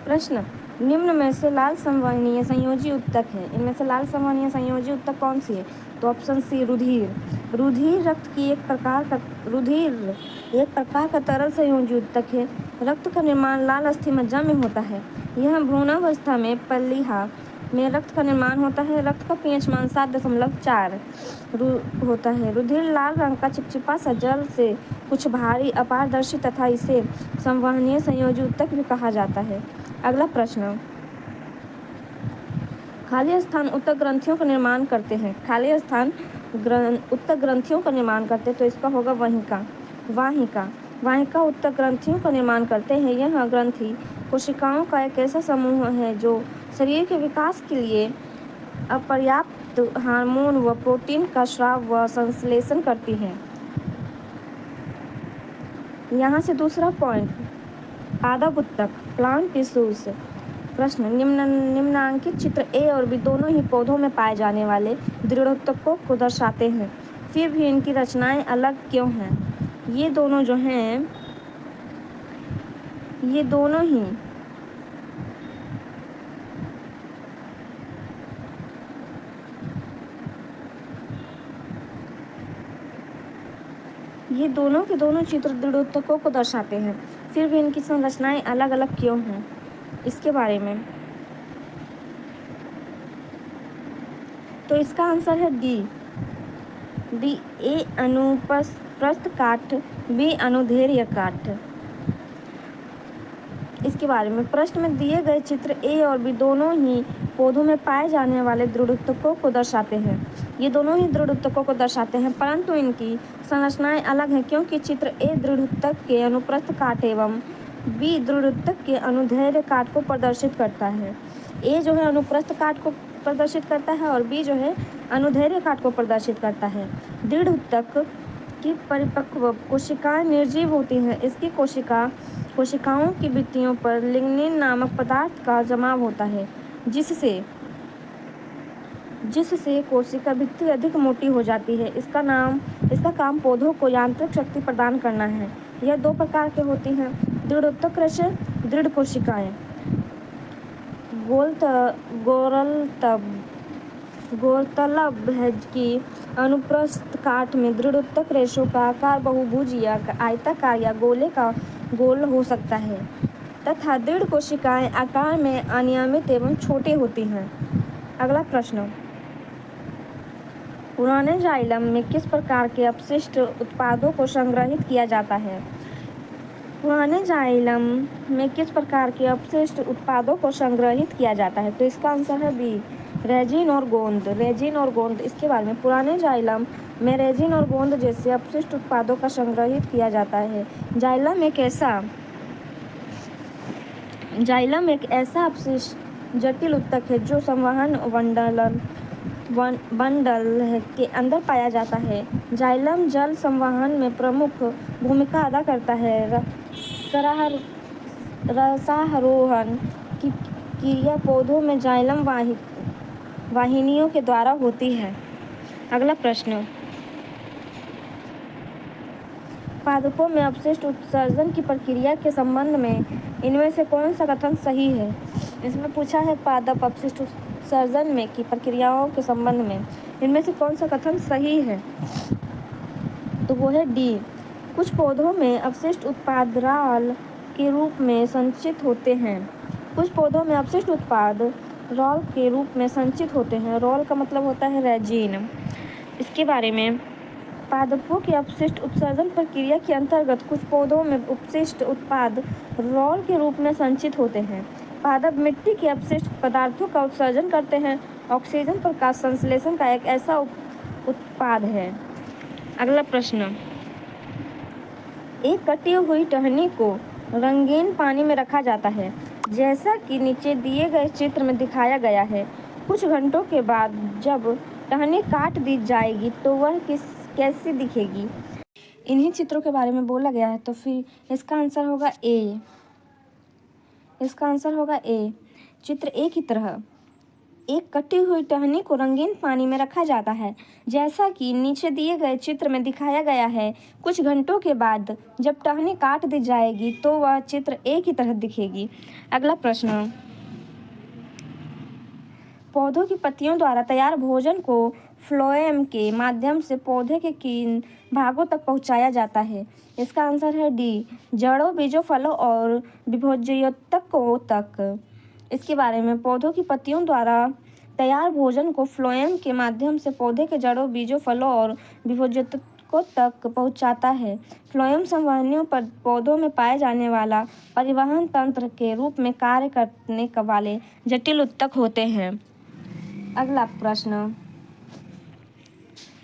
प्रश्न, निम्न में से लाल संवहनीय संयोजी उत्तक है। इनमें से लाल संवहनीय संयोजी उत्तक कौन सी है? तो ऑप्शन सी रुधिर। रुधिर रक्त की एक प्रकार का तरल संयोजी उत्तक है। रक्त का निर्माण लाल अस्थिमज्जा में होता है। यह भ्रूणावस्था में पलीहा में रक्त का निर्माण होता है। रक्त का पीएच मान 7.4 होता है। रुधिर लाल रंग का चिपचिपा सा जल से कुछ भारी, अपारदर्शी तथा इसे संवहनीय संयोजी उत्तक भी कहा जाता है। अगला प्रश्न, खाली स्थान उत्तक ग्रंथियों का निर्माण करते हैं। खाली स्थान उत्तक ग्रंथियों का निर्माण करते हैं, तो इसका होगा वाहिका उत्तक ग्रंथियों का निर्माण करते हैं। यह ग्रंथि कोशिकाओं का एक ऐसा समूह है जो शरीर के विकास के लिए अपर्याप्त हार्मोन व प्रोटीन का स्राव व संश्लेषण करती हैं। यहाँ से दूसरा पॉइंट, पादप उत्तक प्लांट टिश्यूज। प्रश्न, निम्नांकित चित्र ए और बी दोनों ही पौधों में पाए जाने वाले दृढ़ोत्तकों को दर्शाते हैं, फिर भी इनकी रचनाएं अलग क्यों हैं? ये दोनों जो हैं, ये दोनों के दोनों चित्र दृढ़ोत्तकों को दर्शाते हैं, फिर भी इनकी संरचनाएं अलग अलग क्यों हैं? इसके बारे में तो इसका आंसर है डी। ए अनुप्रस्थ काट, बी अनुदैर्ध्य काट। इसके बारे में प्रश्न में दिए गए चित्र ए और बी दोनों ही पौधों में पाए जाने वाले दृढ़ोत्तकों को दर्शाते हैं। ये दोनों ही दृढ़ोत्तकों को दर्शाते हैं, परंतु इनकी संरचनाएं अलग हैं, क्योंकि चित्र ए दृढ़ोत्तक के अनुप्रस्थ काट एवं बी दृढ़ोत्तक के अनुदैर्ध्य काट को प्रदर्शित करता है। ए जो है अनुप्रस्थ काट को प्रदर्शित करता है और बी जो है अनुदैर्ध्य काट को प्रदर्शित करता है। दृढ़ोत्तक की परिपक्व कोशिकाएं निर्जीव होती हैं। इसकी कोशिकाओं की भित्तियों पर लिग्निन नामक पदार्थ का जमाव होता है, जिससे कोशिका भित्ति अधिक मोटी हो जाती है। इसका काम पौधों को यांत्रिक शक्ति प्रदान करना है। यह दो प्रकार के होती हैं, दृढ़ोत्तक रचे दृढ़ कोशिकाएं। गौरतलब है कि अनुप्रस्थ काट में दृढ़ोत्तक रेशों का आकार बहुभुज या आयताकार या गोल हो सकता है तथा दृढ़ कोशिकाएं आकार में अनियमित एवं छोटी होती हैं। अगला प्रश्न, पुराने जाइलम में किस प्रकार के अपशिष्ट उत्पादों को संग्रहित किया जाता है? पुराने जाइलम में किस प्रकार के अपशिष्ट उत्पादों को संग्रहित किया जाता है? तो इसका आंसर है बी, रेजिन और गोंद। इसके बारे में पुराने जाइलम में रेजिन और गोंद जैसे अपशिष्ट उत्पादों का संग्रहित किया जाता है। जाइलम एक ऐसा अपशिष्ट जटिल उत्तक है जो संवहन बंडल के अंदर पाया जाता है। जाइलम जल संवहन में प्रमुख भूमिका अदा करता है। रसारोहण की क्रिया पौधों में जाइलम वाहिनियों के द्वारा होती है। अगला प्रश्न, पादपों में अपशिष्ट उत्सर्जन की प्रक्रिया के संबंध में इनमें से कौन सा कथन सही है? इसमें पूछा है पादप अपशिष्ट उत्सर्जन में की प्रक्रियाओं के संबंध में इनमें से कौन सा कथन सही है? तो वो है डी। कुछ पौधों में अपशिष्ट उत्पाद रॉल के रूप में संचित होते हैं। रॉल के रूप में संचित होते हैं। रॉल का मतलब होता है रेजिन। इसके बारे में पादपों की अपशिष्ट उत्सर्जन प्रक्रिया के अंतर्गत कुछ पौधों में अपशिष्ट उत्पाद रॉल के रूप में संचित होते हैं। पादप मिट्टी के अपशिष्ट पदार्थों का उत्सर्जन करते हैं। ऑक्सीजन प्रकाश संश्लेषण का एक ऐसा उत्पाद है। अगला प्रश्न, एक कटी हुई टहनी को रंगीन पानी में रखा जाता है, जैसा कि नीचे दिए गए चित्र में दिखाया गया है। कुछ घंटों के बाद जब टहनी काट दी जाएगी तो वह कैसी दिखेगी? इन्हीं चित्रों के बारे में बोला गया है, तो फिर इसका आंसर होगा ए। चित्र ए की तरह एक कटी हुई टहनी को रंगीन पानी में रखा जाता है, जैसा कि नीचे दिए गए चित्र में दिखाया गया है। कुछ घंटों के बाद जब टहनी काट दी जाएगी तो वह चित्र एक ही तरह दिखेगी। अगला प्रश्न, पौधों की पत्तियों द्वारा तैयार भोजन को फ्लोएम के माध्यम से पौधे के किन भागों तक पहुंचाया जाता है? इसका आंसर है डी, जड़ों, बीजों, फलों और विभोज्योतकों तक। इसके बारे में, पौधों की पत्तियों द्वारा तैयार भोजन को फ्लोएम के माध्यम से पौधे के जड़ों, बीजों, फलों और विभोज्योतकों तक पहुंचाता है। फ्लोएम संवहनियों पर पौधों में पाए जाने वाला परिवहन तंत्र के रूप में कार्य करने वाले जटिल ऊतक होते हैं। अगला प्रश्न,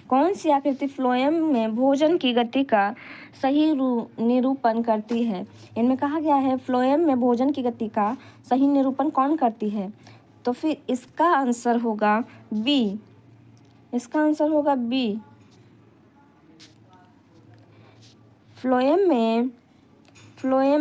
कौन सी आकृति फ्लोएम में भोजन की गति का सही निरूपण करती है? इनमें कहा गया है फ्लोएम में भोजन की गति का सही निरूपण कौन करती है? तो फिर इसका आंसर होगा बी। इसका आंसर होगा बी। फ्लोएम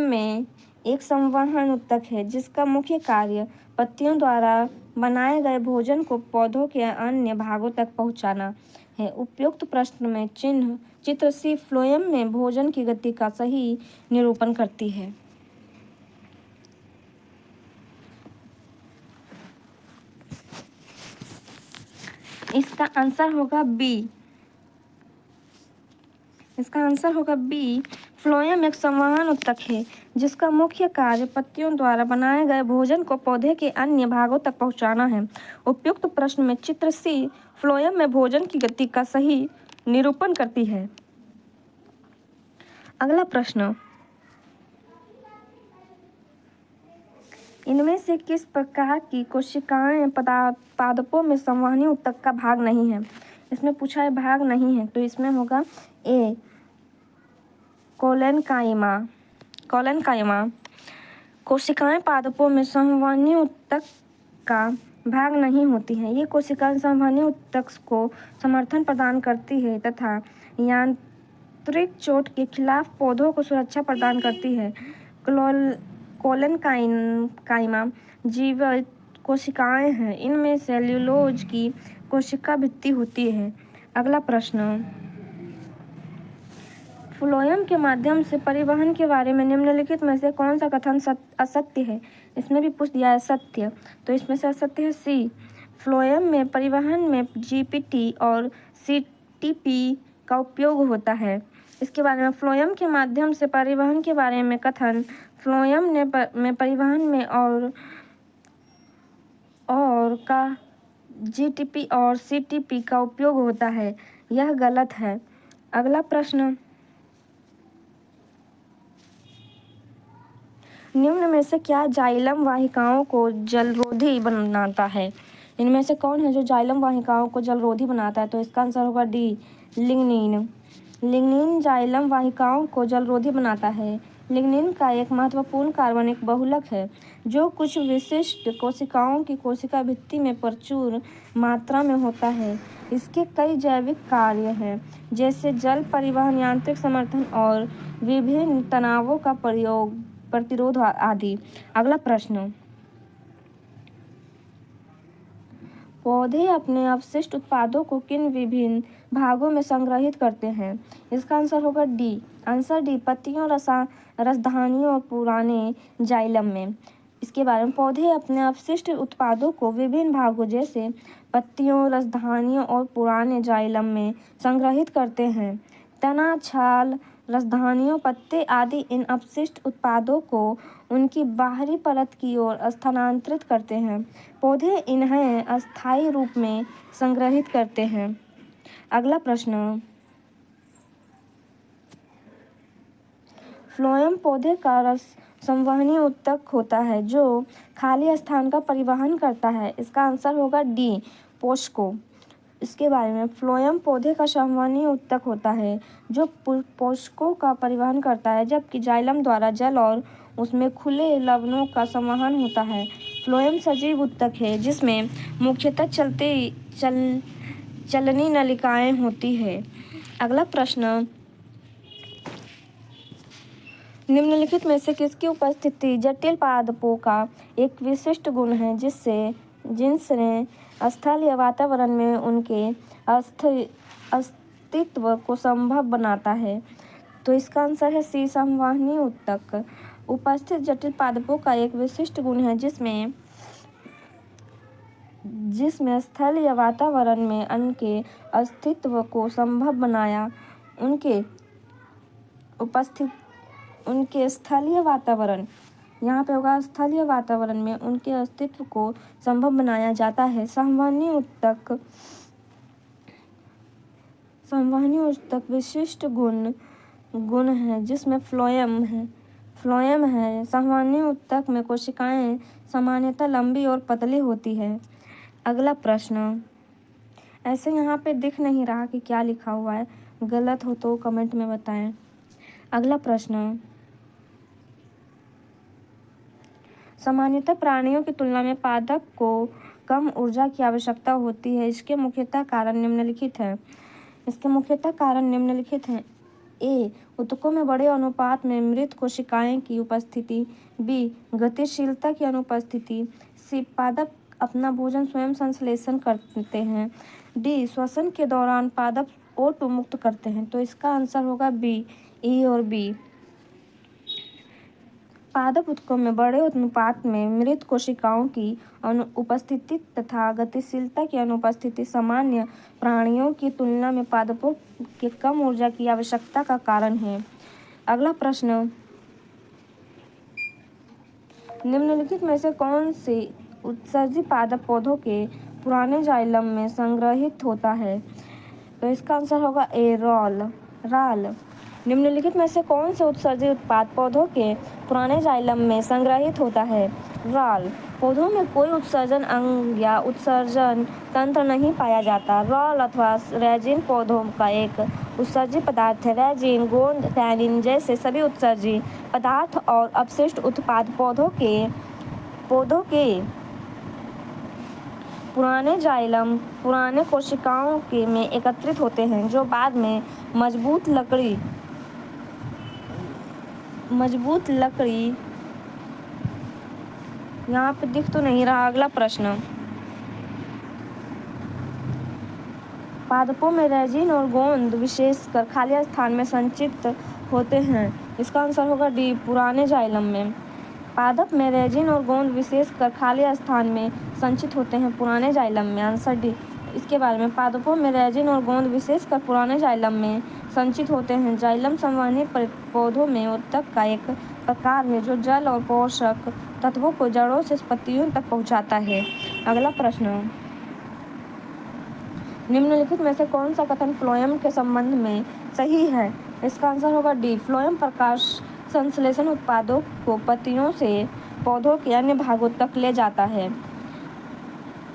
में एक संवहन ऊतक है जिसका मुख्य कार्य पत्तियों द्वारा बनाए गए भोजन को पौधों के अन्य भागों तक पहुंचाना है। उपयुक्त प्रश्न में चित्र सी फ्लोएम में भोजन की गति का सही निरूपण करती है। इसका आंसर होगा बी। इसका आंसर होगा बी। फ्लोएम एक संवहन ऊतक है जिसका मुख्य कार्य पत्तियों द्वारा बनाए गए भोजन को पौधे के अन्य भागों तक पहुंचाना है। उपयुक्त प्रश्न में चित्र सी फ्लोएम में भोजन की गति का सही निरूपण करती है। अगला प्रश्न, इनमें से किस प्रकार की कोशिकाएं पादपों में संवहनी ऊतक का भाग नहीं है? इसमें पूछा है भाग नहीं है, तो इसमें होगा ए, कोलेनकाइमा। कोशिकाएं पादपों में संवहनी ऊतक का भाग नहीं होती हैं। ये कोशिकाएं संवहनी ऊतक को समर्थन प्रदान करती है तथा यांत्रिक चोट के खिलाफ पौधों को सुरक्षा प्रदान करती है। कोलेनकाइमा जीवित कोशिकाएं हैं। इनमें सेल्यूलोज की कोशिका भित्ति होती है। अगला प्रश्न, फ्लोएम के माध्यम से परिवहन के बारे में निम्नलिखित में से कौन सा कथन असत्य है? इसमें भी पूछ दिया है सत्य, तो इसमें से असत्य है सी, फ्लोएम में परिवहन में जीपीटी और सीटीपी का उपयोग होता है। इसके बारे में, फ्लोएम के माध्यम से परिवहन के बारे में कथन फ्लोएम में परिवहन में और का जीटीपी और सीटीपी का उपयोग होता है, यह गलत है। अगला प्रश्न, निम्न में से क्या जाइलम वाहिकाओं को जलरोधी बनाता है? इनमें से कौन है जो जाइलम वाहिकाओं को जलरोधी बनाता है? तो इसका आंसर होगा डी, लिग्निन। लिग्निन जाइलम वाहिकाओं को जलरोधी बनाता है। लिग्निन का एक महत्वपूर्ण कार्बनिक बहुलक है जो कुछ विशिष्ट कोशिकाओं की कोशिका भित्ति में प्रचुर मात्रा में होता है। इसके कई जैविक कार्य हैं, जैसे जल परिवहन, यांत्रिक समर्थन और विभिन्न तनावों का प्रतिरोध आदि। अगला प्रश्न, पौधे अपने अपशिष्ट उत्पादों को किन विभिन्न भागों में संग्रहित करते हैं? इसका आंसर होगा डी, आंसर डी, पत्तियों, रसधानियों और पुराने जाइलम में। इसके बारे में, पौधे अपने अपशिष्ट उत्पादों को विभिन्न भागों जैसे पत्तियों, रसधानियों और पुराने जाइलम में संग्रहित करते हैं। तना, छाल, रसधानियों, पत्ते आदि इन अपशिष्ट उत्पादों को उनकी बाहरी परत की ओर स्थानांतरित करते हैं। पौधे इन्हें अस्थायी रूप में संग्रहित करते हैं। अगला प्रश्न, फ्लोएम पौधे का रस संवहनी ऊतक होता है जो खाली स्थान का परिवहन करता है। इसका आंसर होगा डी, पोषकों। इसके बारे में, फ्लोएम पौधे का संवहनी ऊतक होता है जो पोषकों का परिवहन करता है, जबकि जाइलम द्वारा जल और उसमें खुले लवणों का संवहन होता है। फ्लोएम सजीव ऊतक है जिसमें मुख्यतः चलनी नलिकाएं होती है। अगला प्रश्न, निम्नलिखित में से किसकी उपस्थिति जटिल पादपों का एक विशिष्ट गुण है जिससे जिनसे स्थल या वातावरण में उनके अस्तित्व को संभव बनाता है। तो इसका आंसर है सी, संवहनी ऊतक। उपस्थित जटिल पादपों का एक विशिष्ट गुण है जिसमें स्थल या वातावरण में उनके अस्तित्व को संभव बनाया। उनके स्थलीय वातावरण, यहाँ पे होगा स्थलीय वातावरण में उनके अस्तित्व को संभव बनाया जाता है। संवहनी ऊतक विशिष्ट गुण है जिसमें फ्लोएम है। संवहनी ऊतक में कोशिकाएं सामान्यतः लंबी और पतली होती है। अगला प्रश्न, ऐसे यहाँ पे दिख नहीं रहा कि क्या लिखा हुआ है, गलत हो तो कमेंट में बताएं। अगला प्रश्न, सामान्यतः प्राणियों की तुलना में पादप को कम ऊर्जा की आवश्यकता होती है। इसके मुख्यतः कारण निम्नलिखित हैं। ए, ऊतकों में बड़े अनुपात में मृत कोशिकाएं की उपस्थिति। बी, गतिशीलता की अनुपस्थिति। सी, पादप अपना भोजन स्वयं संश्लेषण करते हैं। डी, श्वसन के दौरान पादप O2 मुक्त करते हैं। तो इसका आंसर होगा बी, ई और बी। पादप ऊतकों में बड़े अनुपात में मृत कोशिकाओं की उपस्थिति तथा गतिशीलता की अनुपस्थिति सामान्य प्राणियों की तुलना में पादपों के कम ऊर्जा की आवश्यकता का कारण है। अगला प्रश्न, निम्नलिखित में से कौन से उत्सर्जी पादप पौधों के पुराने जाइलम में संग्रहित होता है? तो इसका आंसर होगा ए, राल। निम्नलिखित में से कौन से उत्सर्जी उत्पाद पौधों के पुराने जाइलम में संग्रहित होता है? राल। पौधों में कोई उत्सर्जन अंग या उत्सर्जन तंत्र नहीं पाया जाता। राल अथवा रेजिन पौधों का एक उत्सर्जी पदार्थ है। रेजिन, गोंद, टैनिन जैसे सभी उत्सर्जी पदार्थ और अपशिष्ट उत्पाद पौधों के पुराने जाइलम पुराने कोशिकाओं में एकत्रित होते हैं, जो बाद में मजबूत लकड़ी यहाँ पे दिख तो नहीं रहा। अगला प्रश्न, पादपों में रेजिन और गोंद विशेषकर खाली स्थान में संचित होते हैं। इसका आंसर होगा डी, पुराने जाइलम में। पादप में रेजिन और गोंद विशेषकर खाली स्थान में संचित होते हैं, पुराने जाइलम में। Answer D. इसके बारे में, पादपों में रेजिन और गोंद विशेषकर पुराने जाइलम में संचित होते हैं। जाइलम संवहनी पौधों में ऊतक का एक प्रकार है जो जल और पोषक तत्वों को जड़ों से पत्तियों तक पहुंचाता है। अगला प्रश्न, निम्नलिखित में से कौन सा कथन फ्लोएम के संबंध में सही है? इसका आंसर होगा डी, फ्लोएम प्रकाश संश्लेषण उत्पादों को पत्तियों से पौधों के अन्य भागों तक ले जाता है।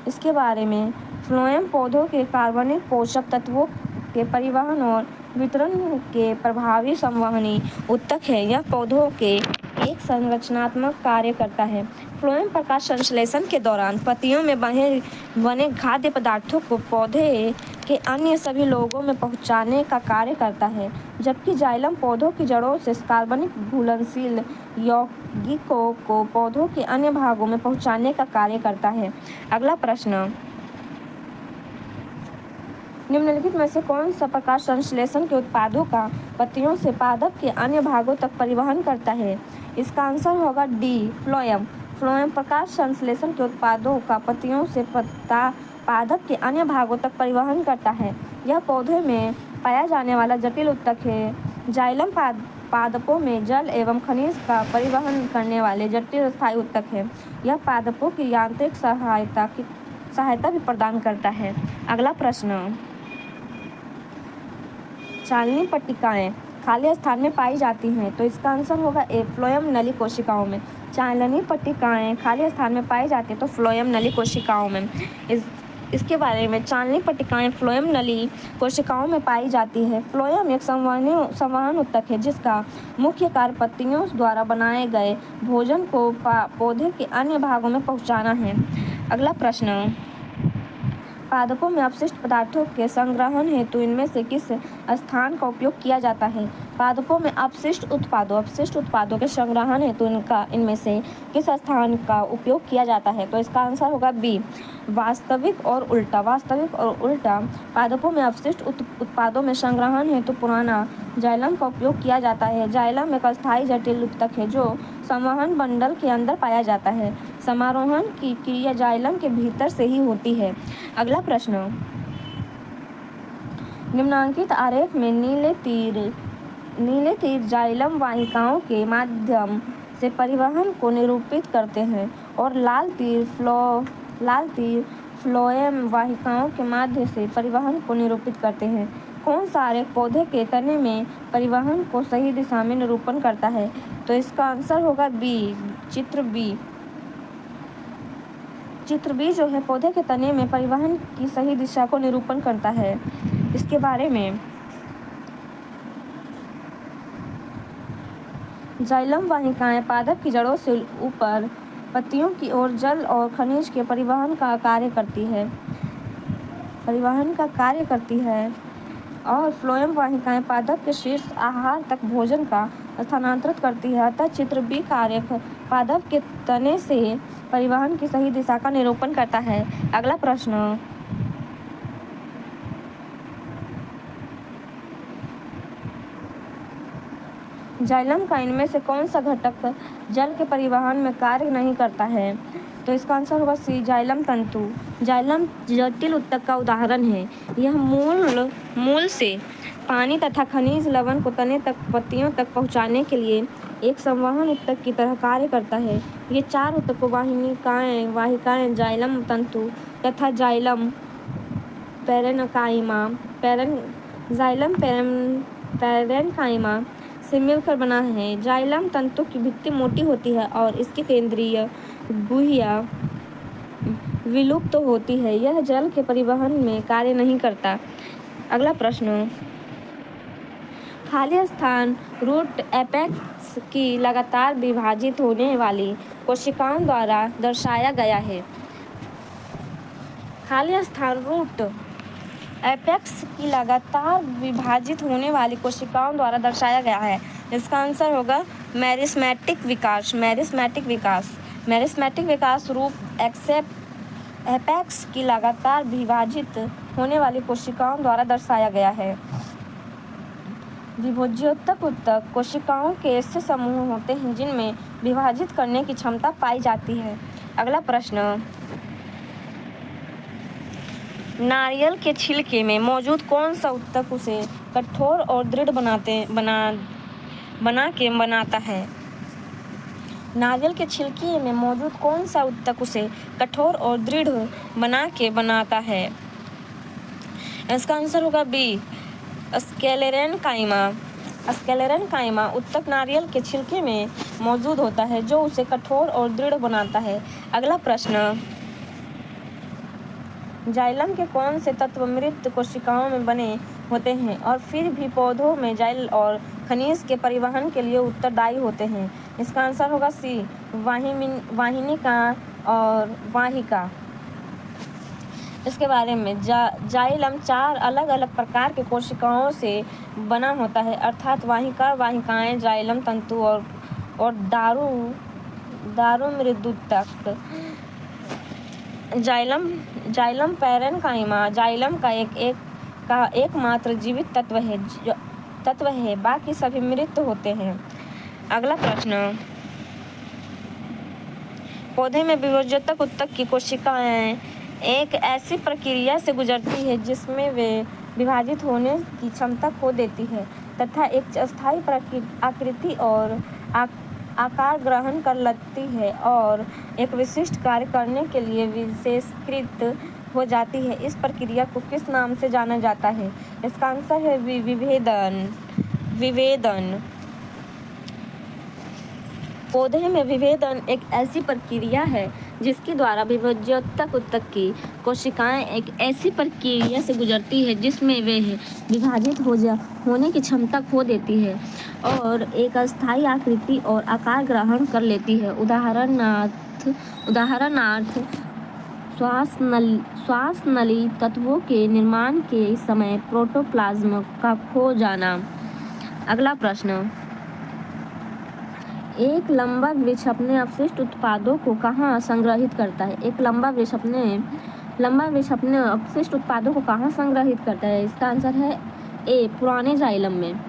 इसके बारे में, फ्लोएम पौधों के कार्बनिक पोषक तत्वों के परिवहन और वितरण के प्रभावी संवहनी ऊतक है। यह पौधों के एक संरचनात्मक कार्य करता है। फ्लोएम प्रकाश संश्लेषण के दौरान पत्तियों में बने खाद्य पदार्थों को पौधे के अन्य सभी लोगों में पहुंचाने का कार्य करता है, जबकि जाइलम पौधों की जड़ों से कार्बनिक घुलनशील यौगिकों को पौधों के अन्य भागों में पहुंचाने का कार्य करता है। अगला प्रश्न, निम्नलिखित में से कौन सा प्रकाश संश्लेषण के उत्पादों का पत्तियों से पादप के अन्य भागों तक परिवहन करता है? इसका आंसर होगा डी, फ्लोएम। फ्लोएम प्रकाश संश्लेषण के उत्पादों का पत्तियों से पादप के अन्य भागों तक परिवहन करता है। यह पौधे में पाया जाने वाला जटिल ऊतक है। जाइलम पादपों में जल एवं खनिज का परिवहन करने वाले जटिल स्थायी ऊतक है। यह पादपों की यांत्रिक सहायता भी प्रदान करता है। अगला प्रश्न, चालनी पट्टिकाएं खाली स्थान में पाई जाती हैं। तो इसका आंसर होगा ए, फ्लोएम नली कोशिकाओं में। चालनी पट्टिकाएं खाली स्थान में पाई जाती हैं तो फ्लोएम नली कोशिकाओं में। इसके बारे में, चालनी पट्टिकाएं फ्लोएम नली कोशिकाओं में पाई जाती है। फ्लोएम एक संवहन ऊतक है जिसका मुख्य कार्य पत्तियों द्वारा बनाए गए भोजन को पौधे के अन्य भागों में पहुंचाना है। अगला प्रश्न, पादपों में अपशिष्ट पदार्थों के संग्रहण हेतु इनमें से किस स्थान का उपयोग किया जाता है? पादपों में अपशिष्ट उत्पादों के संग्रहण हेतु इनमें से किस स्थान का उपयोग किया जाता है? तो इसका आंसर होगा बी, वास्तविक और उल्टा। पादपों में अपशिष्ट उत्पादों में संग्रहण हेतु पुराना जाइलम का उपयोग किया जाता है। जाइलम एक अस्थायी जटिल उत्तक है जो संवहन बंडल के अंदर पाया जाता है। समारोहण की क्रिया जाइलम के भीतर से ही होती है। अगला प्रश्न, निम्नांकित आरेख में नीले तीर जाइलम वाहिकाओं के माध्यम से परिवहन को निरूपित करते हैं और लाल तीर फ्लोएम वाहिकाओं के माध्यम से परिवहन को निरूपित करते हैं। कौन सा आरेख पौधे के तने में परिवहन को सही दिशा में निरूपण करता है? तो इसका आंसर होगा बी, चित्र बी जो है पौधे के तने में परिवहन की सही दिशा को निरूपण करता है। इसके बारे में, जाइलम वाहिकाएं पादप की जड़ों से ऊपर पत्तियों की ओर जल और खनिज के परिवहन का कार्य करती है और फ्लोएम वाहिकाएं पादप के शीर्ष आहार तक भोजन का स्थानांतरित करती है। अतः चित्र बी का आरेख पादप के तने से परिवहन की सही दिशा का निरूपण करता है। अगला प्रश्न, जाइलम का इनमें से कौन सा घटक जल के परिवहन में कार्य नहीं करता है? तो इसका आंसर होगा सी, जाइलम तंतु। जाइलम जटिल उत्तक का उदाहरण है। यह मूल से पानी तथा खनिज लवण को तने तक पत्तियों तक पहुंचाने के लिए एक संवहन उत्तक की तरह कार्य करता है। ये 4 उत्तक वाहिकाएं जाइलम तंतु तथा जाइलम पैरेन्काइमा से मिलकर बना है। जाइलम तंतु की भित्ति मोटी होती है और इसकी केंद्रीय गुहिया विलुप्त होती है। यह जल के परिवहन में कार्य नहीं करता। अगला प्रश्न, खाली स्थान रूट एपेक्स की लगातार विभाजित होने वाली कोशिकाओं द्वारा दर्शाया गया है। खाली स्थान रूट एपेक्स की लगातार विभाजित होने वाली कोशिकाओं द्वारा दर्शाया गया है। इसका आंसर होगा मेरिस्मेटिक विकास रूप एपेक्स की लगातार विभाजित होने वाली कोशिकाओं द्वारा दर्शाया गया है। विभोज्योत्तक उत्तक कोशिकाओं के ऐसे समूह होते हैं जिनमें विभाजित करने की क्षमता पाई जाती है। अगला प्रश्न, नारियल के छिलके में मौजूद कौन सा उत्तक उसे कठोर और दृढ़ बनाता है? नारियल के छिलके में मौजूद कौन सा उत्तक उसे कठोर और दृढ़ बनाता है? इसका आंसर होगा बी, स्क्लेरेन्काइमा उत्तक नारियल के छिलके में मौजूद होता है जो उसे कठोर और दृढ़ बनाता है। अगला प्रश्न, जाइलम के कौन से तत्व मृत कोशिकाओं में बने होते हैं और फिर भी पौधों में जाइल और खनिज के परिवहन के लिए उत्तरदायी होते हैं? इसका आंसर होगा सी, वाहिनिका और वाहिका। इसके बारे में, जाइलम 4 अलग अलग प्रकार के कोशिकाओं से बना होता है अर्थात वाहिकाएं, जाइलम तंतु और दारू मृदुत्तक। जाइलम पैरेन्काइमा जाइलम का एकमात्र जीवित तत्व है, बाकी सभी मृत होते हैं। अगला प्रश्न, पौधे में विभोज्योत्तक उत्तक की कोशिकाएं एक ऐसी प्रक्रिया से गुजरती है जिसमें वे विभाजित होने की क्षमता खो देती है तथा एक अस्थायी आकृति और आकार ग्रहण कर लेती है और एक विशिष्ट कार्य करने के लिए विशेषीकृत हो जाती है। इस प्रक्रिया को किस नाम से जाना जाता है? इसका आंसर है विभेदन। पौधे में विभेदन एक ऐसी प्रक्रिया है जिसके द्वारा विभोज्योत्तक उत्तक की कोशिकाएं एक ऐसी प्रक्रिया से गुजरती है जिसमें वे विभाजित होने की क्षमता खो देती है और एक अस्थायी आकृति और आकार ग्रहण कर लेती है। उदाहरणार्थ श्वास नली तत्वों के निर्माण के समय प्रोटोप्लाज्म का खो जाना। अगला प्रश्न, एक लंबा वृक्ष अपने अवशिष्ट उत्पादों को कहाँ संग्रहित करता है? एक लंबा वृक्ष अपने अवशिष्ट उत्पादों को कहाँ संग्रहित करता है? इसका आंसर है ए, पुराने जाइलम में।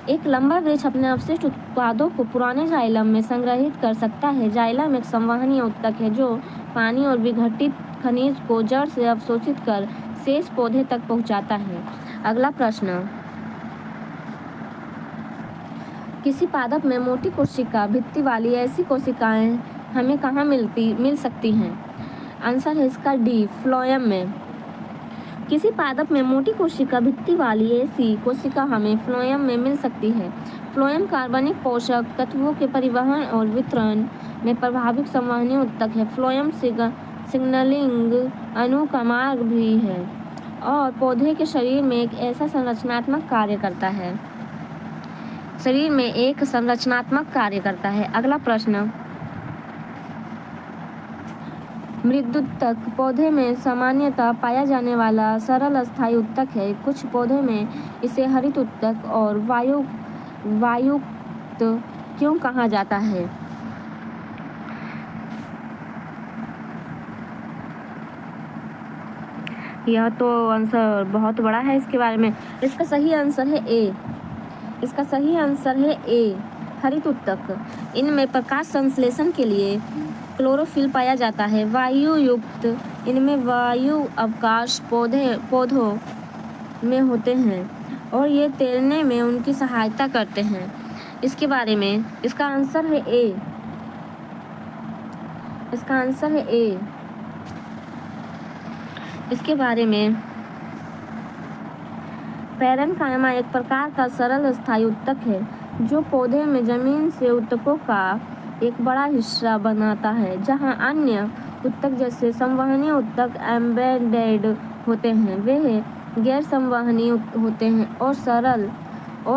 एक लंबा वृक्ष अपने अवशिष्ट उत्पादों को पुराने जाइलम में संग्रहित कर सकता है। जाइलम एक संवहनीय ऊतक है जो पानी और विघटित खनिज को जड़ से अवशोषित कर शेष पौधे तक पहुंचाता है। अगला प्रश्न, किसी पादप में मोटी कोशिका भित्ति वाली ऐसी कोशिकाएं हमें कहाँ मिल सकती हैं? आंसर है इसका डी, फ्लोएम में। किसी पादप में मोटी कोशिका भित्ति वाली ऐसी कोशिका हमें फ्लोएम में मिल सकती है। फ्लोएम कार्बनिक पोषक तत्वों के परिवहन और वितरण में प्रभावित संवहनी ऊतक है। फ्लोएम सिग्नलिंग अणु का मार्ग भी है और पौधे के शरीर में एक संरचनात्मक कार्य करता है। अगला प्रश्न, मृदुतक पौधे में सामान्यतः पाया जाने वाला सरल अस्थायी ऊतक है। कुछ पौधों में इसे हरित ऊतक और वायुक्त क्यों कहा जाता है? यह तो आंसर बहुत बड़ा है इसके बारे में। इसका सही आंसर है ए, हरित ऊतक। इनमें प्रकाश संश्लेषण के लिए क्लोरोफिल पाया जाता है। इनमें वायु अवकाश पौधों में होते हैं और ये तैरने में उनकी सहायता करते हैं। इसके बारे में इसका आंसर है ए। इसके बारे में पैरेन्काइमा एक प्रकार का सरल अस्थायी ऊतक है जो पौधे में जमीन से ऊतकों का एक बड़ा हिस्सा बनाता है, जहां अन्य ऊतक जैसे संवहनी ऊतक एम्बेडेड होते हैं। वे गैर संवहनी होते हैं और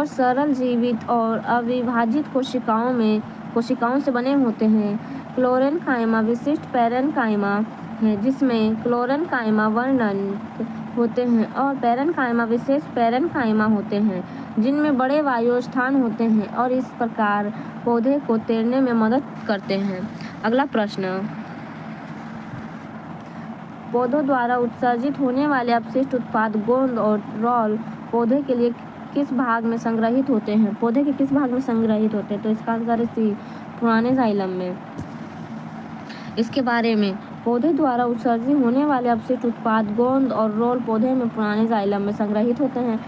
सरल जीवित और अविभाजित कोशिकाओं से बने होते हैं। क्लोरेन्काइमा विशिष्ट पैरेन्काइमा है जिसमें क्लोरेन्काइमा वर्णक होते हैं और पैरेन्काइमा विशेष पैरेन्काइमा होते हैं जिनमें बड़े वायु स्थान होते हैं और इस प्रकार पौधे को तैरने में मदद करते हैं। अगला प्रश्न, पौधों द्वारा उत्सर्जित होने वाले अपशिष्ट उत्पाद गोंद और रोल पौधे के किस भाग में संग्रहित होते हैं? तो इसका आंसर है सी, पुराने जाइलम में। इसके बारे में पौधे द्वारा उत्सर्जित होने वाले अपशिष्ट उत्पाद गोंद और रोल पौधे में पुराने जाइलम में संग्रहित होते हैं।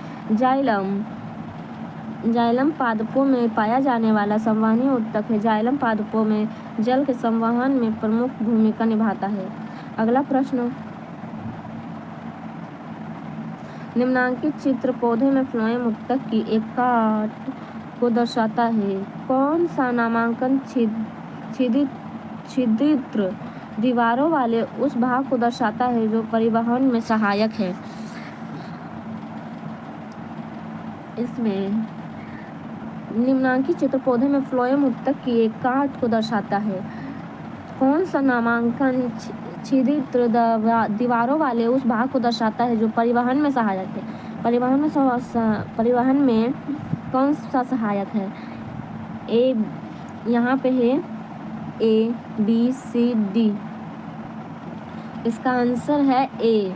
जाइलम पादपों में पाया जाने वाला संवहनी ऊतक है। जाइलम पादपों में जल के संवहन में प्रमुख भूमिका निभाता है। अगला प्रश्न, निम्नांकित चित्र पौधे में फ्लोएम ऊतक की एक काट को दर्शाता है। कौन सा नामांकन छिद्रित दीवारों वाले उस भाग को दर्शाता है जो परिवहन में सहायक है? इसमें निम्नांकित चित्र पौधे में फ्लोएम ऊतक की एक काट को दर्शाता है। कौन सा नामांकन छिद्रित दीवारों वाले उस भाग को दर्शाता है जो परिवहन में सहायक है? परिवहन में कौन सा सहायक है? ए, यहाँ पे है A, B, C, D। इसका आंसर है ए,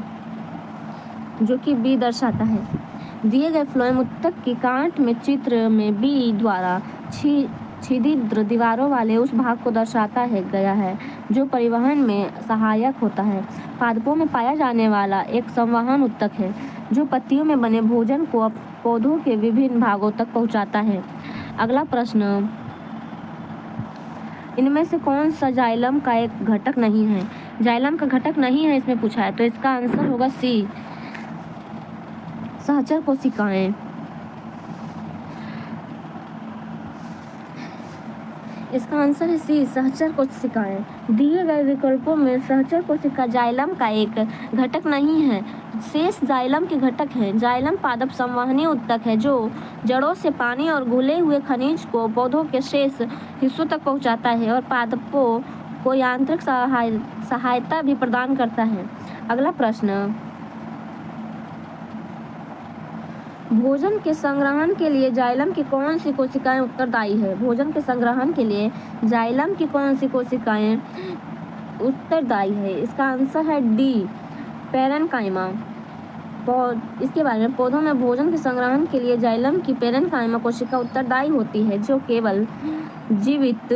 जो कि बी दर्शाता है। दिए गए फ्लोएम ऊतक की काट में चित्र में बी द्वारा छिद्रित दीवारों वाले उस भाग को दर्शाता गया है जो परिवहन में सहायक होता है। पादपों में पाया जाने वाला एक संवहन ऊतक है जो पत्तियों में बने भोजन को पौधों के विभिन्न भागों तक पहुंचाता है। अगला प्रश्न, इनमें से कौन सा जाइलम का एक घटक नहीं है? जाइलम का घटक नहीं है इसमें पूछा है, तो इसका आंसर होगा सी, सहचर कोशिकाएं। इसका आंसर है सी, सहचर कोशिकाएं। दिए गए विकल्पों में सहचर कोशिका जाइलम का एक घटक नहीं है, शेष जाइलम के घटक हैं। जाइलम पादप संवहनी ऊतक है जो जड़ों से पानी और घुले हुए खनिज को पौधों के शेष हिस्सों तक पहुंचाता है और पादपों को यांत्रिक सहायता भी प्रदान करता है। अगला प्रश्न, भोजन के संग्रहण के लिए जाइलम की कौन सी कोशिकाएं उत्तरदायी है? भोजन के संग्रहण के लिए जाइलम की कौन सी कोशिकाएं उत्तरदायी है? इसका आंसर है डी, पैरेन्काइमा। इसके बारे में, पौधों में भोजन के संग्रहण के लिए जाइलम की पैरेन्काइमा कोशिका उत्तरदायी होती है, जो केवल जीवित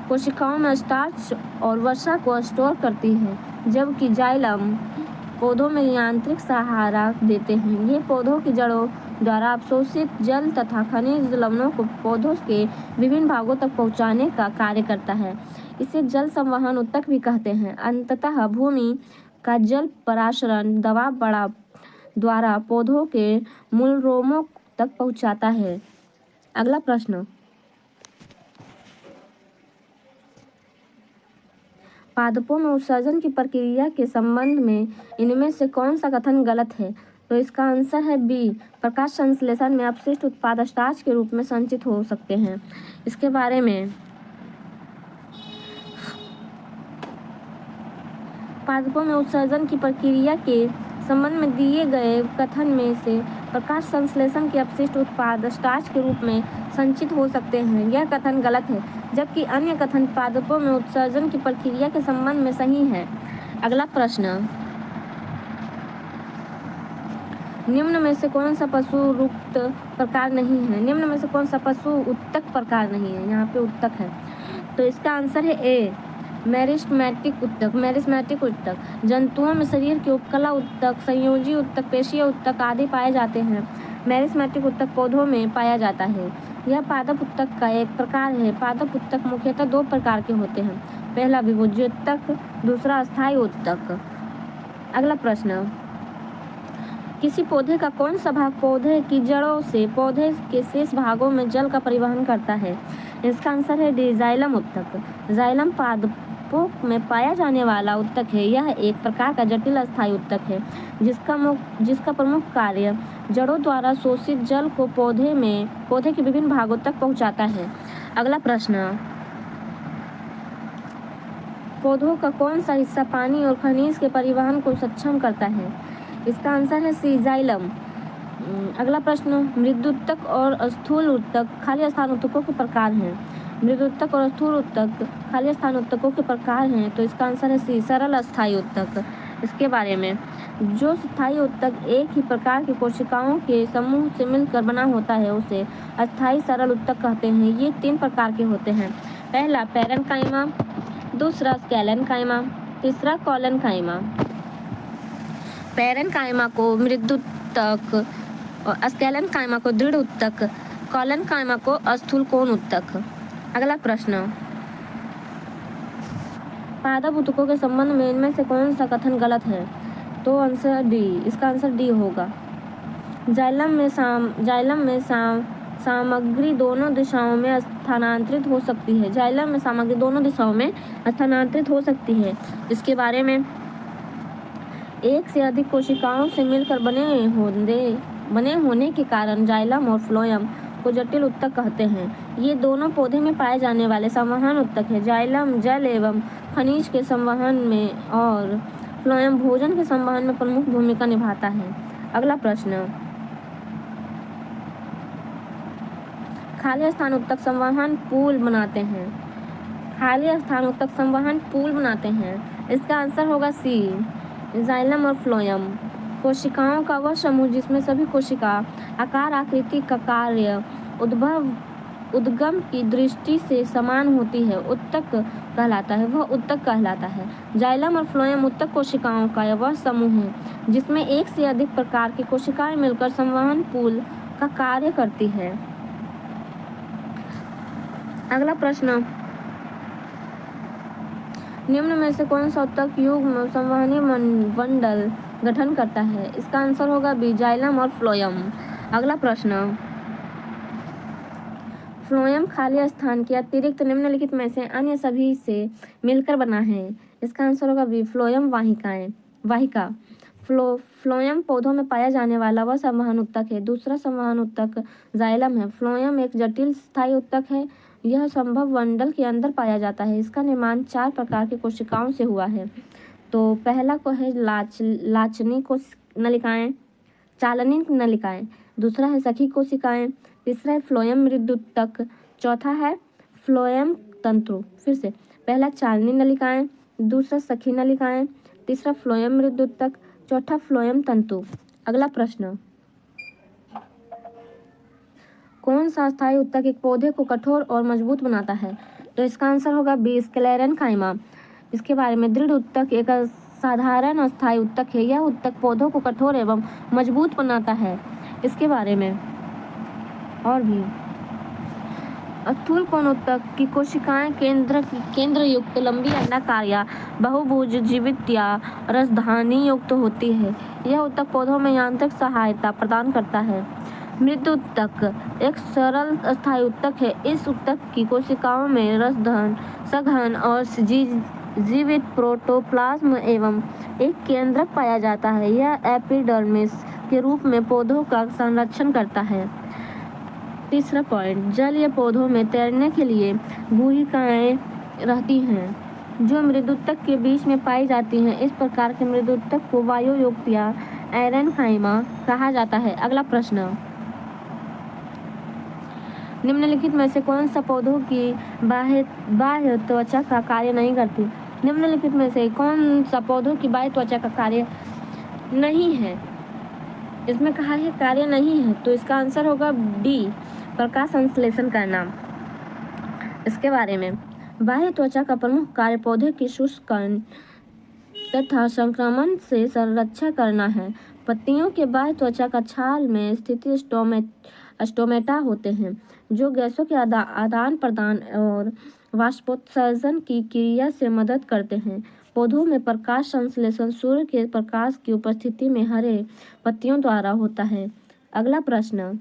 कोशिकाओं में स्टार्च और वसा को स्टोर करती है, जबकि जाइलम पौधों में यांत्रिक सहारा देते हैं। ये पौधों की जड़ों द्वारा अवशोषित जल तथा खनिज लवणों को पौधों के विभिन्न भागों तक पहुंचाने का कार्य करता है। इसे जल संवहन ऊतक भी कहते हैं। अंततः भूमि का जल पराशरण दबाव बढ़ाव द्वारा पौधों के मूलरोमों तक पहुंचाता है। अगला प्रश्न, पादपों में उत्सर्जन की प्रक्रिया के संबंध में इनमें से कौन सा कथन गलत है? तो इसका आंसर है बी, प्रकाश संश्लेषण में अपशिष्ट उत्पाद स्टार्च के रूप में संचित हो सकते हैं। इसके बारे में, पादपों में उत्सर्जन की प्रक्रिया के संबंध में दिए गए कथन में से प्रकाश संश्लेषण के अपशिष्ट उत्पाद स्टार्च के रूप में संचित हो सकते हैं, यह कथन गलत है, जबकि अन्य कथन पादपों में उत्सर्जन की प्रक्रिया के संबंध में सही है। अगला प्रश्न, निम्न में से कौन सा पशु रुक्त प्रकार नहीं है? निम्न में से कौन सा पशु उत्तक प्रकार नहीं है? यहाँ पे उत्तक है, तो इसका आंसर है ए, मेरिस्टेमेटिक उत्तक। मेरिस्टेमेटिक उत्तक जंतुओं में शरीर के उपकला उत्तक, संयोजी उत्तक, पेशीय उत्तक आदि पाए जाते हैं। मेरिस्टेमेटिक उत्तक पौधों में पाया जाता है। यह पादप उत्तक का एक प्रकार है। पादप उत्तक मुख्यतः दो प्रकार के होते हैं, पहला विभोज्य उत्तक, दूसरा अस्थायी उत्तक। अगला प्रश्न, किसी पौधे का कौन सा भाग पौधे की जड़ों से पौधे के शेष भागों में जल का परिवहन करता है? इसका आंसर है डी, जाइलम उत्तक। जाइलम पादपों में पाया जाने वाला उत्तक है। यह एक प्रकार का जटिल अस्थायी उत्तक है, जिसका प्रमुख कार्य जड़ों द्वारा शोषित जल को पौधे के विभिन्न भागों तक पहुंचाता है। अगला प्रश्न, पौधों का कौन सा हिस्सा पानी और खनिज के परिवहन को सक्षम करता है? इसका आंसर है सी, जाइलम। अगला प्रश्न, मृदुत्तक और स्थूल उत्तक खाली स्थान उत्तकों के प्रकार हैं। मृदुत्तक और स्थूल उत्तक खाली स्थान उत्तकों के प्रकार हैं, तो इसका आंसर है सी, सरल अस्थायी उत्तक। इसके बारे में, जो स्थायी उत्तक एक ही प्रकार की कोशिकाओं के समूह से मिलकर बना होता है, उसे अस्थायी सरल उत्तक कहते हैं। ये तीन प्रकार के होते हैं, पहला पैरेन्काइमा, दूसरा स्केलेन्काइमा, तीसरा कॉलेन्काइमा। पैरेन्काइमा को मृदुत्तक और स्केलेन्काइमा को दृढ़ उत्तक, कॉलेन्काइमा को स्थूल कोण उत्तक। अगला प्रश्न, पादप उत्तकों के संबंध में इनमें से कौन सा कथन गलत है? तो आंसर डी, इसका आंसर डी होगा। जाइलम में सामग्री दोनों दिशाओं में स्थानांतरित हो सकती है। जाइलम में सामग्री दोनों दिशाओं में स्थानांतरित हो सकती है। इसके बारे में, एक से अधिक कोशिकाओं से मिलकर बने होने के कारण जाइलम और फ्लोएम को जटिल उत्तक कहते हैं। ये दोनों पौधे में पाए जाने वाले संवहन उत्तक हैं। जाइलम जल एवं खनिज के संवहन में और फ्लोएम भोजन के संवहन में प्रमुख भूमिका निभाता है। अगला प्रश्न, खाली स्थान उत्तक संवहन पूल बनाते हैं। खाली स्थान उत्तक संवहन पूल बनाते हैं। इसका आंसर होगा सी, जाइलम और फ्लोएम। कोशिकाओं का वह समूह जिसमें सभी कोशिका आकार आकृति का कार्य उद्गम की दृष्टि से समान होती है, उत्तक कहलाता है। वह उत्तक कहलाता है। जाइलम और फ्लोएम उत्तक कोशिकाओं का वह समूह है जिसमें एक से अधिक प्रकार की कोशिकाएं मिलकर संवहन पूल का कार्य करती है। अगला प्रश्न, निम्न में से कौन सा उत्तक युग्म संवहनी मंडल गठन करता है? इसका आंसर होगा बी, जाइलम और फ्लोएम। अगला प्रश्न, फ्लोएम खाली स्थान के अतिरिक्त निम्नलिखित में से अन्य सभी से मिलकर बना है। इसका आंसर होगा बी, फ्लोएम वाहिका। फ्लोएम पौधों में पाया जाने वाला वह संवहन उत्तक है। दूसरा संवहन उत्तक जाइलम है। फ्लोएम एक जटिल स्थायी उत्तक है यह संभव मंडल के अंदर पाया जाता है। इसका निर्माण 4 प्रकार की कोशिकाओं से हुआ है। तो पहला को है लाचनी नलिकाएं, चालनी नलिकाएं, दूसरा है सखी कोशिकाएं, तीसरा है फ्लोएम मृदुतक, चौथा है फ्लोएम तंतु। फिर से, पहला चालनी नलिकाएं, दूसरा सखी नलिकाएं, तीसरा फ्लोएम मृदुतक, चौथा फ्लोएम तंतु। अगला प्रश्न, कौन सा अस्थायी उत्तक एक पौधे को कठोर और मजबूत बनाता है? तो इसका आंसर होगा बी, स्क्लेरेनकाइमा। इसके बारे में, दृढ़ उत्तक एक साधारण अस्थायी उत्तक है। यह उत्तक पौधों को कठोर एवं मजबूत बनाता है। इसके बारे में और भी, स्थूल कोण उत्तक की कोशिकाएं केंद्र युक्त, लंबी, अंडाकार या बहुभुज, जीवित या रसधानी युक्त होती है। यह उत्तक पौधों में यांत्रिक सहायता प्रदान करता है। मृद उत्तक एक सरल अस्थायी उत्तक है। इस उत्तक की कोशिकाओं में रसधन, सघन और जीवित प्रोटोप्लाज्म एवं एक केंद्रक पाया जाता है। यह एपिडर्मिस के रूप में पौधों का संरक्षण करता है। तीसरा पॉइंट, जलीय पौधों में तैरने के लिए गुहिकाएं रहती हैं जो मृदुत्तक के बीच में पाई जाती हैं। इस प्रकार के मृदुत्तक को वायुयुक्त या एरेनकाइमा कहा जाता है। अगला प्रश्न, निम्नलिखित में से कौन सा पौधों की बाह्य त्वचा का कार्य नहीं करती? निम्नलिखित में से कौन सा पौधों की बाह्य त्वचा का कार्य नहीं है? इसमें कहा है कार्य नहीं है, तो इसका आंसर होगा डी, प्रकाश संश्लेषण करना। इसके बारे में, बाह्य त्वचा का प्रमुख कार्य पौधे की शुष्ककरण तथा संक्रमण से संरक्षा करना है। पत्तियों के बाह्य त्वचा का छाल में स्थित स्टोमेटा होते हैं जो गैसों के आदान प्रदान और वाष्पोत्सर्जन की क्रिया से मदद करते हैं। पौधों में प्रकाश संश्लेषण सूर्य के प्रकाश की उपस्थिति में हरे पत्तियों द्वारा होता है। अगला प्रश्न,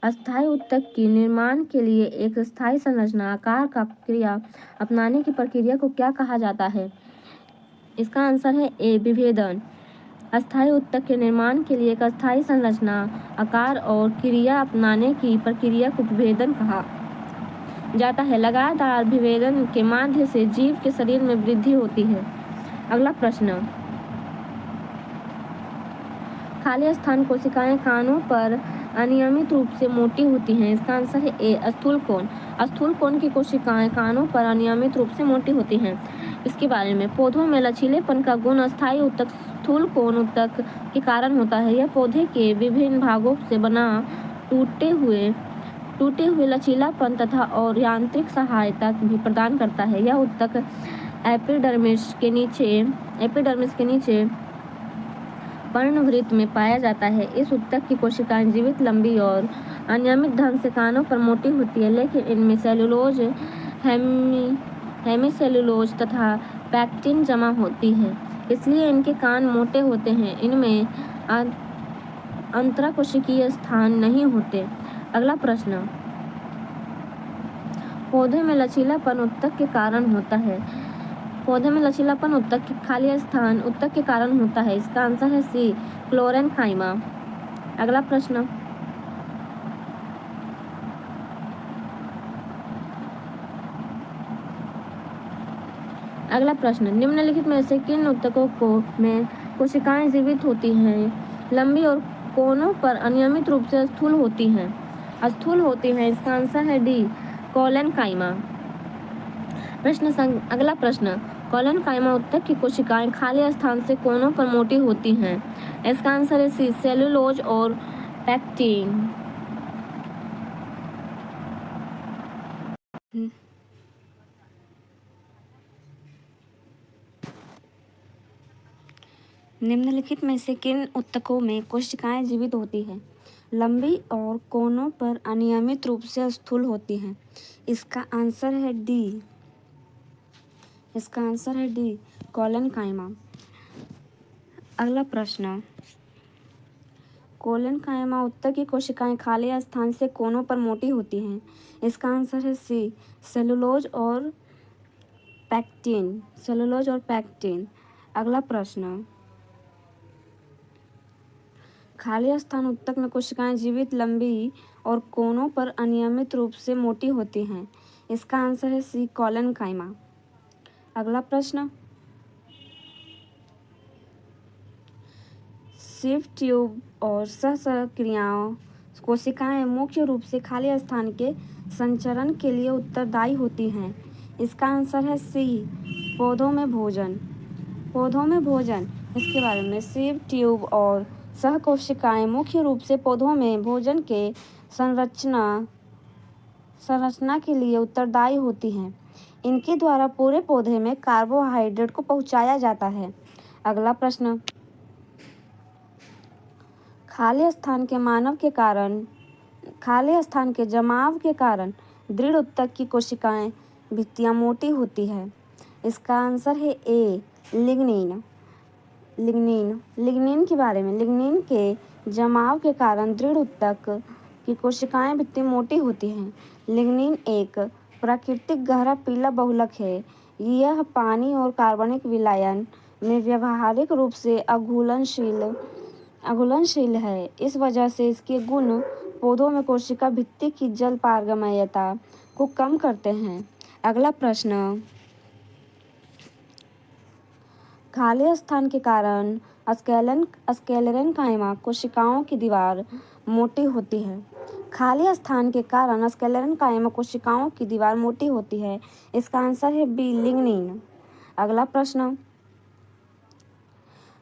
अस्थायी उत्तक के निर्माण के लिए एक स्थायी संरचना आकार का क्रिया अपनाने की प्रक्रिया को क्या कहा जाता है? इसका आंसर है ए, विभेदन। अस्थायी उत्तक के निर्माण के लिए एक अस्थायी संरचना आकार और क्रिया अपनाने की प्रक्रिया को विभेदन कहा जाता है। लगातार विभेदन के माध्यम से जीव के शरीर में वृद्धि होती है। अगला प्रश्न, खाली स्थान कोशिकाएं कानों पर अनियमित रूप से मोटी होती हैं। इसका आंसर है ए, स्थूल कोण। स्थूल कोण की कोशिकाएं कानों पर अनियमित रूप से मोटी होती हैं। इसके बारे में, पौधों में लचीलेपन का गुण अस्थायी उत्तक स्थूल कोण उत्तक के कारण होता है। यह पौधे के विभिन्न भागों से बना टूटे हुए लचीलापन तथा और यांत्रिक सहायता भी प्रदान करता है। यह उत्तक एपिडर्मिस के नीचे पर्णवृत्त में पाया जाता है। इस उत्तक की कोशिकाएं जीवित, लंबी और अनियमित ढंग से कानों पर मोटी होती है, लेकिन इनमें सेलुलोज, हेमीसेलुलोज तथा पैक्टिन जमा होती है, इसलिए इनके कान मोटे होते हैं। इनमें अंतराकोशिकीय स्थान नहीं होते। अगला प्रश्न, पौधे में लचीलापन उत्तक के कारण होता है। पौधे में लचीलापन उत्तक के खाली स्थान उत्तक के कारण होता है। इसका आंसर है सी, क्लोरेनकाइमा। अगला प्रश्न, निम्नलिखित में से किन उत्तकों में कोशिकाएं जीवित होती हैं, लंबी और कोनों पर अनियमित रूप से स्थूल होती हैं? इसका आंसर है डी, कोलेनकाइमा। अगला प्रश्न, कोलेनकाइमा उत्तक की कोशिकाएं खाली स्थान से कोनों पर मोटी होती हैं। इसका आंसर है सी, सेलुलोज और पैक्टिन। निम्नलिखित में से किन उत्तकों में कोशिकाएं जीवित होती हैं, लंबी और कोनों पर अनियमित रूप से स्थूल होती हैं? इसका आंसर है डी, कोलेनकाइमा। अगला प्रश्न, कोलेनकाइमा उत्तक की कोशिकाएं खाली स्थान से कोनों पर मोटी होती हैं। इसका आंसर है सी, सेलुलोज और पैक्टिन। अगला प्रश्न, खाली स्थान उत्तक में कोशिकाएं जीवित, लंबी और कोनों पर अनियमित रूप से मोटी होती हैं। इसका आंसर है सी, कॉलेनकाइमा। अगला प्रश्न, सिव ट्यूब और सहसक्रियाओं कोशिकाएं मुख्य रूप से खाली स्थान के संचरण के लिए उत्तरदायी होती हैं। इसका आंसर है सी, पौधों में भोजन। पौधों में भोजन, इसके बारे में, सिव ट्यूब और सहकोशिकाएं मुख्य रूप से पौधों में भोजन के संरचना के लिए उत्तरदायी होती हैं। इनके द्वारा पूरे पौधे में कार्बोहाइड्रेट को पहुंचाया जाता है। अगला प्रश्न, खाली स्थान के जमाव के कारण दृढ़ ऊतक की कोशिकाएं भित्तियां मोटी होती है। इसका आंसर है ए, लिग्निन। लिग्निन के बारे में, लिग्निन के जमाव के कारण दृढ़ ऊतक की कोशिकाएं भित्ति मोटी होती हैं। लिग्निन एक प्राकृतिक गहरा पीला बहुलक है। यह पानी और कार्बनिक विलयन में व्यावहारिक रूप से अघुलनशील है। इस वजह से इसके गुण पौधों में कोशिका भित्ति की जल पारगम्यता को कम करते हैं। अगला प्रश्न, खाली स्थान के कारण स्क्लेरेनकाइमा कोशिकाओं की दीवार मोटी होती है। खाली स्थान के कारण स्क्लेरेनकाइमा कोशिकाओं की दीवार मोटी होती है। इसका आंसर है बी, लिग्निन। अगला प्रश्न,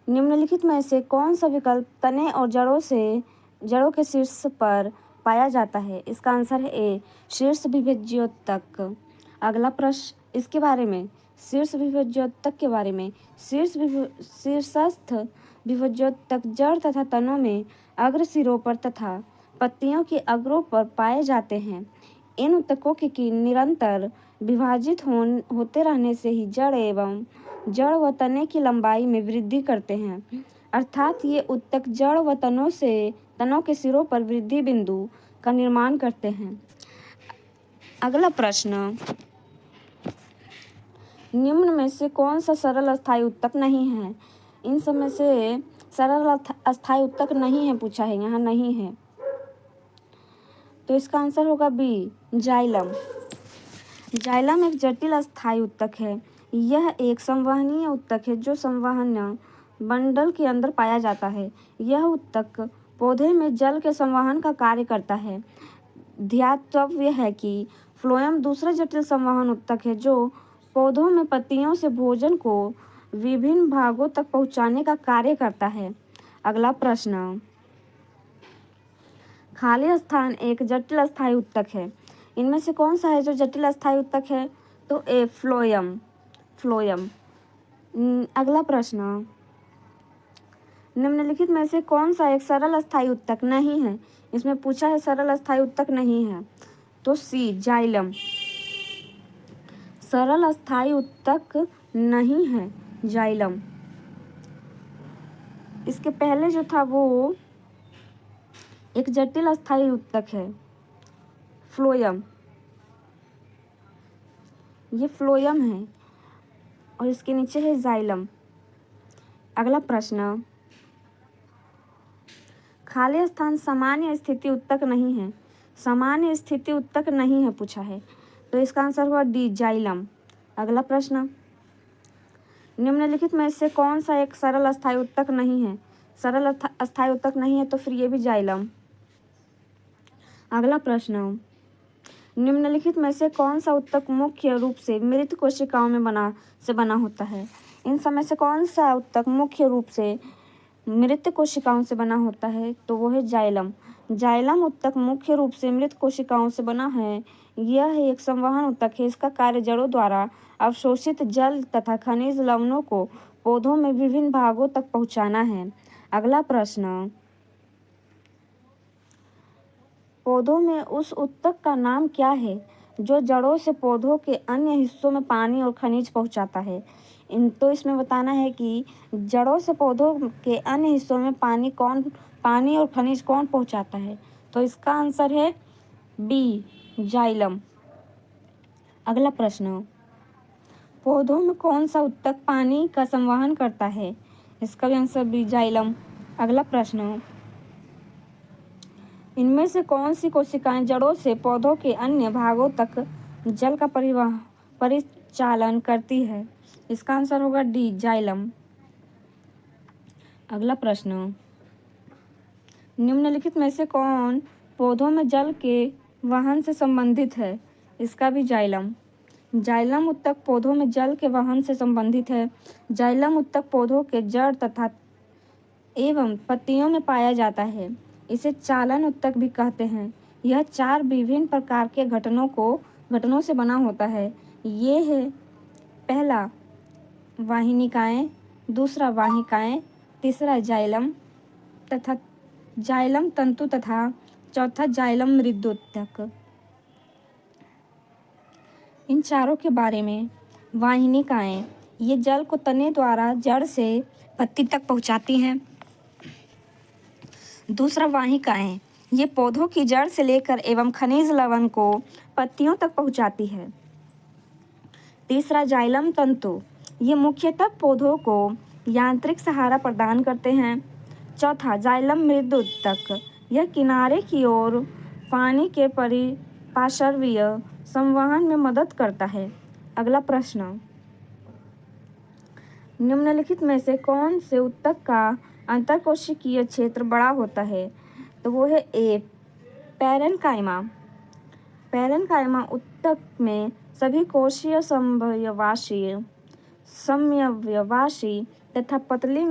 निम्नलिखित में से कौन सा विकल्प तने और जड़ों के शीर्ष पर पाया जाता है? इसका आंसर है ए, शीर्ष विभज्योतक। अगला प्रश्न, इसके बारे में, शीर्ष विभज्योतक के बारे में, शीर्षस्थ विभज्योतक जड़ तथा तनों में अग्र सिरों पर तथा पत्तियों के अग्रों पर पाए जाते हैं। इन ऊतकों की निरंतर विभाजित होते रहने से ही जड़ व तने की लंबाई में वृद्धि करते हैं। अर्थात ये ऊतक जड़ व तनों के सिरों पर वृद्धि बिंदु का निर्माण करते हैं। अगला प्रश्न, निम्न में से कौन सा सरल अस्थायी ऊतक नहीं है? इन सब में से सरल अस्थायी ऊतक नहीं है पूछा है, यहाँ नहीं है, तो इसका आंसर होगा बी, जाइलम। जाइलम एक जटिल अस्थायी ऊतक है। यह एक संवहनीय ऊतक है जो संवहन बंडल के अंदर पाया जाता है। यह ऊतक पौधे में जल के संवहन का कार्य करता है। ध्यातव्य है कि फ्लोएम दूसरा जटिल संवहन ऊतक है जो पौधों में पत्तियों से भोजन को विभिन्न भागों तक पहुंचाने का कार्य करता है। अगला प्रश्न, खाली स्थान एक जटिल अस्थायी ऊतक है। इनमें से कौन सा है जो जटिल अस्थायी ऊतक है? तो ए, फ्लोएम। अगला प्रश्न, निम्नलिखित में से कौन सा एक सरल अस्थायी ऊतक नहीं है? इसमें पूछा है सरल अस्थायी ऊतक नहीं है, तो सी, जाइलम। सरल अस्थायी ऊतक नहीं है जाइलम। इसके पहले जो था वो एक जटिल अस्थायी ऊतक है, फ्लोएम। ये फ्लोएम है और इसके नीचे है जाइलम। अगला प्रश्न, खाली स्थान सामान्य स्थिति ऊतक नहीं है। सामान्य स्थिति ऊतक नहीं है पूछा है, तो इसका आंसर हुआ डी, जाइलम। अगला प्रश्न, निम्नलिखित में से कौन सा एक सरल अस्थायी ऊतक नहीं है? सरल अस्थायी ऊतक नहीं है तो फिर ये भी जाइलम। अगला प्रश्न, निम्नलिखित में से कौन सा ऊतक मुख्य रूप से मृत कोशिकाओं में बना होता है? इन समय से कौन सा ऊतक मुख्य रूप से मृत कोशिकाओं से बना होता है? तो वो है जाइलम। जाइलम ऊतक मुख्य रूप से मृत कोशिकाओं से बना है। यह एक संवहन ऊतक है। इसका कार्य जड़ों द्वारा अवशोषित जल तथा खनिज लवणों को पौधों में विभिन्न भागों तक पहुंचाना है। अगला प्रश्न, पौधों में उस ऊतक का नाम क्या है जो जड़ों से पौधों के अन्य हिस्सों में पानी और खनिज पहुंचाता है? तो इसमें बताना है कि जड़ों से पौधों के अन्य हिस्सों में पानी और खनिज कौन पहुंचाता है? तो इसका आंसर है बी, जाइलम। अगला प्रश्न, पौधों में कौन सा ऊतक पानी का संवहन करता है? इसका भी आंसर बी, जाइलम। अगला प्रश्न, इनमें से कौन सी कोशिकाएं जड़ों से पौधों के अन्य भागों तक जल का परिचालन करती है? इसका आंसर होगा डी, जाइलम। अगला प्रश्न, निम्नलिखित में से कौन पौधों में जल के वहन से संबंधित है? इसका भी जाइलम। जाइलम उत्तक पौधों में जल के वहन से संबंधित है। जाइलम उत्तक पौधों के जड़ तथा एवं पत्तियों में पाया जाता है। इसे चालन उत्तक भी कहते हैं। यह 4 विभिन्न प्रकार के घटनों से बना होता है। ये है, पहला वाहिनिकाएं, दूसरा वाहिकाएं, तीसरा जाइलम तथा जाइलम तंतु तथा चौथा जाइलम मृदुत्तक। इन चारों के बारे में, वाहिनिकाएं ये जल को तने द्वारा जड़ से पत्ती तक पहुंचाती हैं। दूसरा वाहिकाएं ये पौधों की जड़ से लेकर एवं खनिज लवण को पत्तियों तक पहुंचाती है। तीसरा जाइलम तंतु ये मुख्यतः पौधों को यांत्रिक सहारा प्रदान करते हैं। चौथा जाइलम मृदुत्तक यह किनारे की ओर पानी के पार्श्वीय संवहन में मदद करता है। अगला प्रश्न, निम्नलिखित में से कौन से उत्तक का अंतरकोशिकीय क्षेत्र बड़ा होता है? तो वो है ए, पैरेन्काइमा। पैरेन्काइमा उत्तक में सभी कोशीय समव्यवासी तथा पतली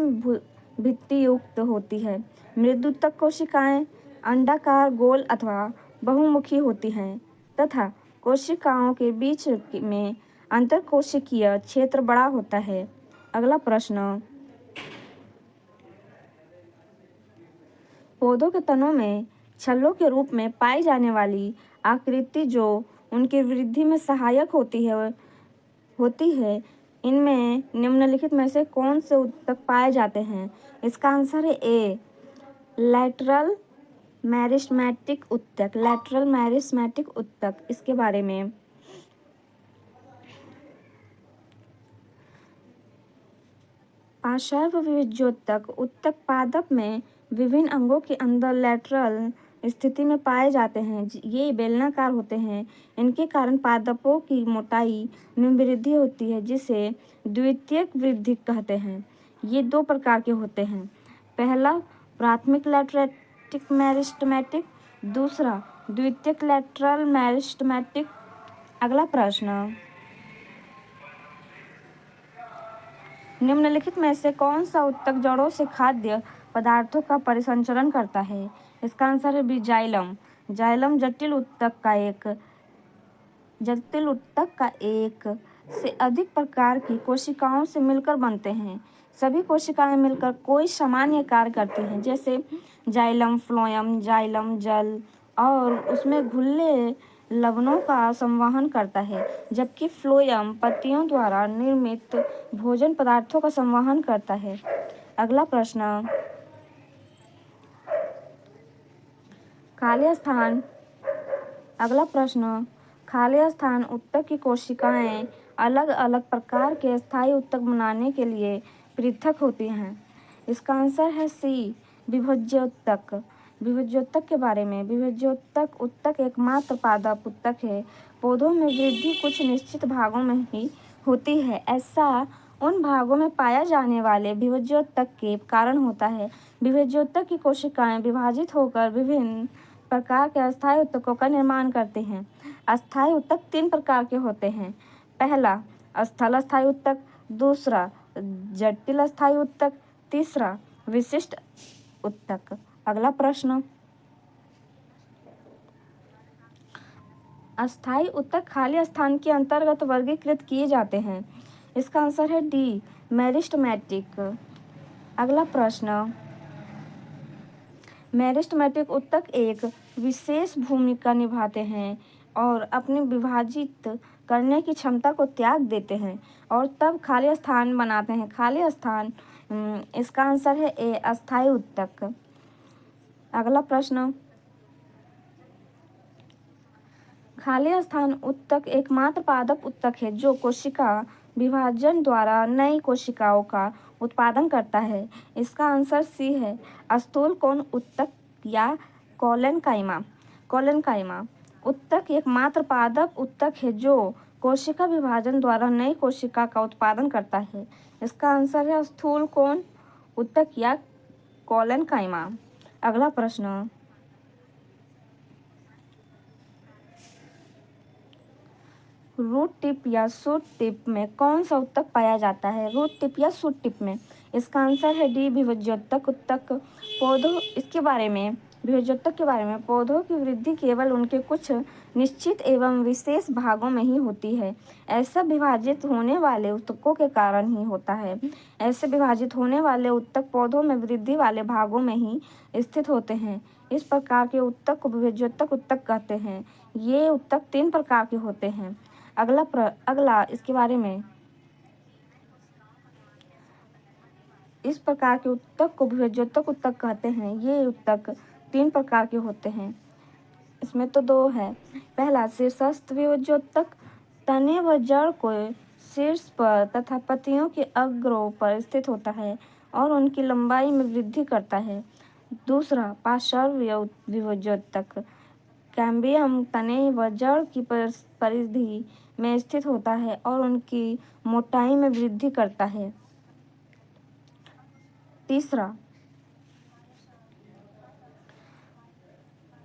भित्ति युक्त होती है। मृदुत्तक कोशिकाएं अंडाकार, गोल अथवा बहुमुखी होती हैं तथा कोशिकाओं के बीच में अंतरकोशिकीय क्षेत्र बड़ा होता है। अगला प्रश्न, पौधों के तनों में छल्लों के रूप में पाई जाने वाली आकृति जो उनकी वृद्धि में सहायक होती है, इनमें निम्नलिखित में से कौन से उत्तक पाए जाते हैं? इसका आंसर है ए, लैटरल मेरिस्टेमेटिक उत्तक। लैटरल मेरिस्टेमेटिक उत्तक, इसके बारे में, पार्श्व विभज्योतक उत्तक पादप में विभिन्न अंगों के अंदर लैटरल स्थिति में पाए जाते हैं। ये बेलनाकार होते हैं। इनके कारण पादपों की मोटाई में वृद्धि होती है, जिसे द्वितीयक वृद्धि कहते हैं। ये 2 प्रकार के होते हैं। पहला प्राथमिक लैटरेटिक मेरिस्टेमेटिक, दूसरा द्वितीयक लैटरल मेरिस्टेमेटिक। अगला प्रश्न, निम्नलिखित में से कौन सा उत्तक जड़ों से खाद्य पदार्थों का परिसंचरण करता है? इसका आंसर है बी, जाइलम। जाइलम जटिल उत्तक का एक से अधिक प्रकार की कोशिकाओं से मिलकर बनते हैं। सभी कोशिकाएं मिलकर कोई सामान्य कार्य करती हैं, जैसे जाइलम फ्लोएम, जाइलम जल और उसमें घुले लवणों का संवहन करता है, जबकि फ्लोएम पत्तियों द्वारा निर्मित भोजन पदार्थों का संवहन करता है। अगला प्रश्न, खाली स्थान। अगला प्रश्न, खाली स्थान उत्तक की कोशिकाएं अलग अलग प्रकार के स्थायी उत्तक बनाने के लिए पृथक होती हैं। इसका आंसर है सी, विभज्योत्तक। विभज्योत्तक के बारे में, विभज्योत्तक उत्तक एकमात्र पादप उत्तक है। पौधों में वृद्धि कुछ निश्चित भागों में ही होती है। ऐसा उन भागों में पाया जाने वाले विभज्योत्तक के कारण होता है। विभज्योत्तक की कोशिकाएं विभाजित होकर विभिन्न प्रकार के अस्थायी उत्तकों का निर्माण करते हैं। अस्थायी उत्तक 3 प्रकार के होते हैं। पहला स्थल अस्थायी उत्तक, दूसरा जटिल अस्थायी उत्तक, तीसरा विशिष्ट उत्तक। अगला प्रश्न, अस्थायी उत्तक खाली स्थान के अंतर्गत वर्गीकृत किए जाते हैं। इसका आंसर है डी, मेरिस्टेमेटिक। अगला प्रश्न, मेरिस्टेमेटिक उत्तक एक विशेष भूमिका निभाते हैं और अपनी विभाजित करने की क्षमता को त्याग देते हैं और तब खाली स्थान बनाते हैं। खाली स्थान, इसका आंसर है ए, अस्थायी उत्तक। अगला प्रश्न, खाली स्थान उत्तक एकमात्र पादप उत्तक है जो कोशिका विभाजन द्वारा नई कोशिकाओं का उत्पादन करता है। इसका आंसर सी है, स्थूल कोण उत्तक या कोलेनकाइमा। कोलेनकाइमा उत्तक एकमात्र पादप उत्तक है जो कोशिका विभाजन द्वारा नई कोशिका का उत्पादन करता है। इसका आंसर है स्थूल कोण उत्तक या कोलेनकाइमा। अगला प्रश्न, रूट टिप या शूट टिप में कौन सा उत्तक पाया जाता है? रूट टिप या शूट टिप में। इसका आंसर है डी, विभज्योतक उत्तक। पौधों इसके बारे में विभज्योतक के बारे में पौधों की वृद्धि केवल उनके कुछ निश्चित एवं विशेष भागों में ही होती है। ऐसा विभाजित होने वाले उत्तकों के कारण ही होता है। ऐसे विभाजित होने वाले उत्तक पौधों में वृद्धि वाले भागों में ही स्थित होते हैं। इस प्रकार के उत्तक को विभज्योतक उत्तक कहते हैं। ये उत्तक 3 प्रकार के होते हैं। अगला इसके बारे में, इस प्रकार के उत्तक को विभज्योतक उत्तक कहते हैं। ये उत्तक 3 प्रकार के होते हैं। इसमें तो 2 है। पहला शीर्षस्थ विभज्योतक, तने व जड़ को शीर्ष पर तथा पत्तियों के अग्रों पर स्थित होता है और उनकी लंबाई में वृद्धि करता है। दूसरा पार्श्व विभज्योतक, कैम्बियम तने व जड़ की परिधि में स्थित होता है और उनकी मोटाई में वृद्धि करता है। तीसरा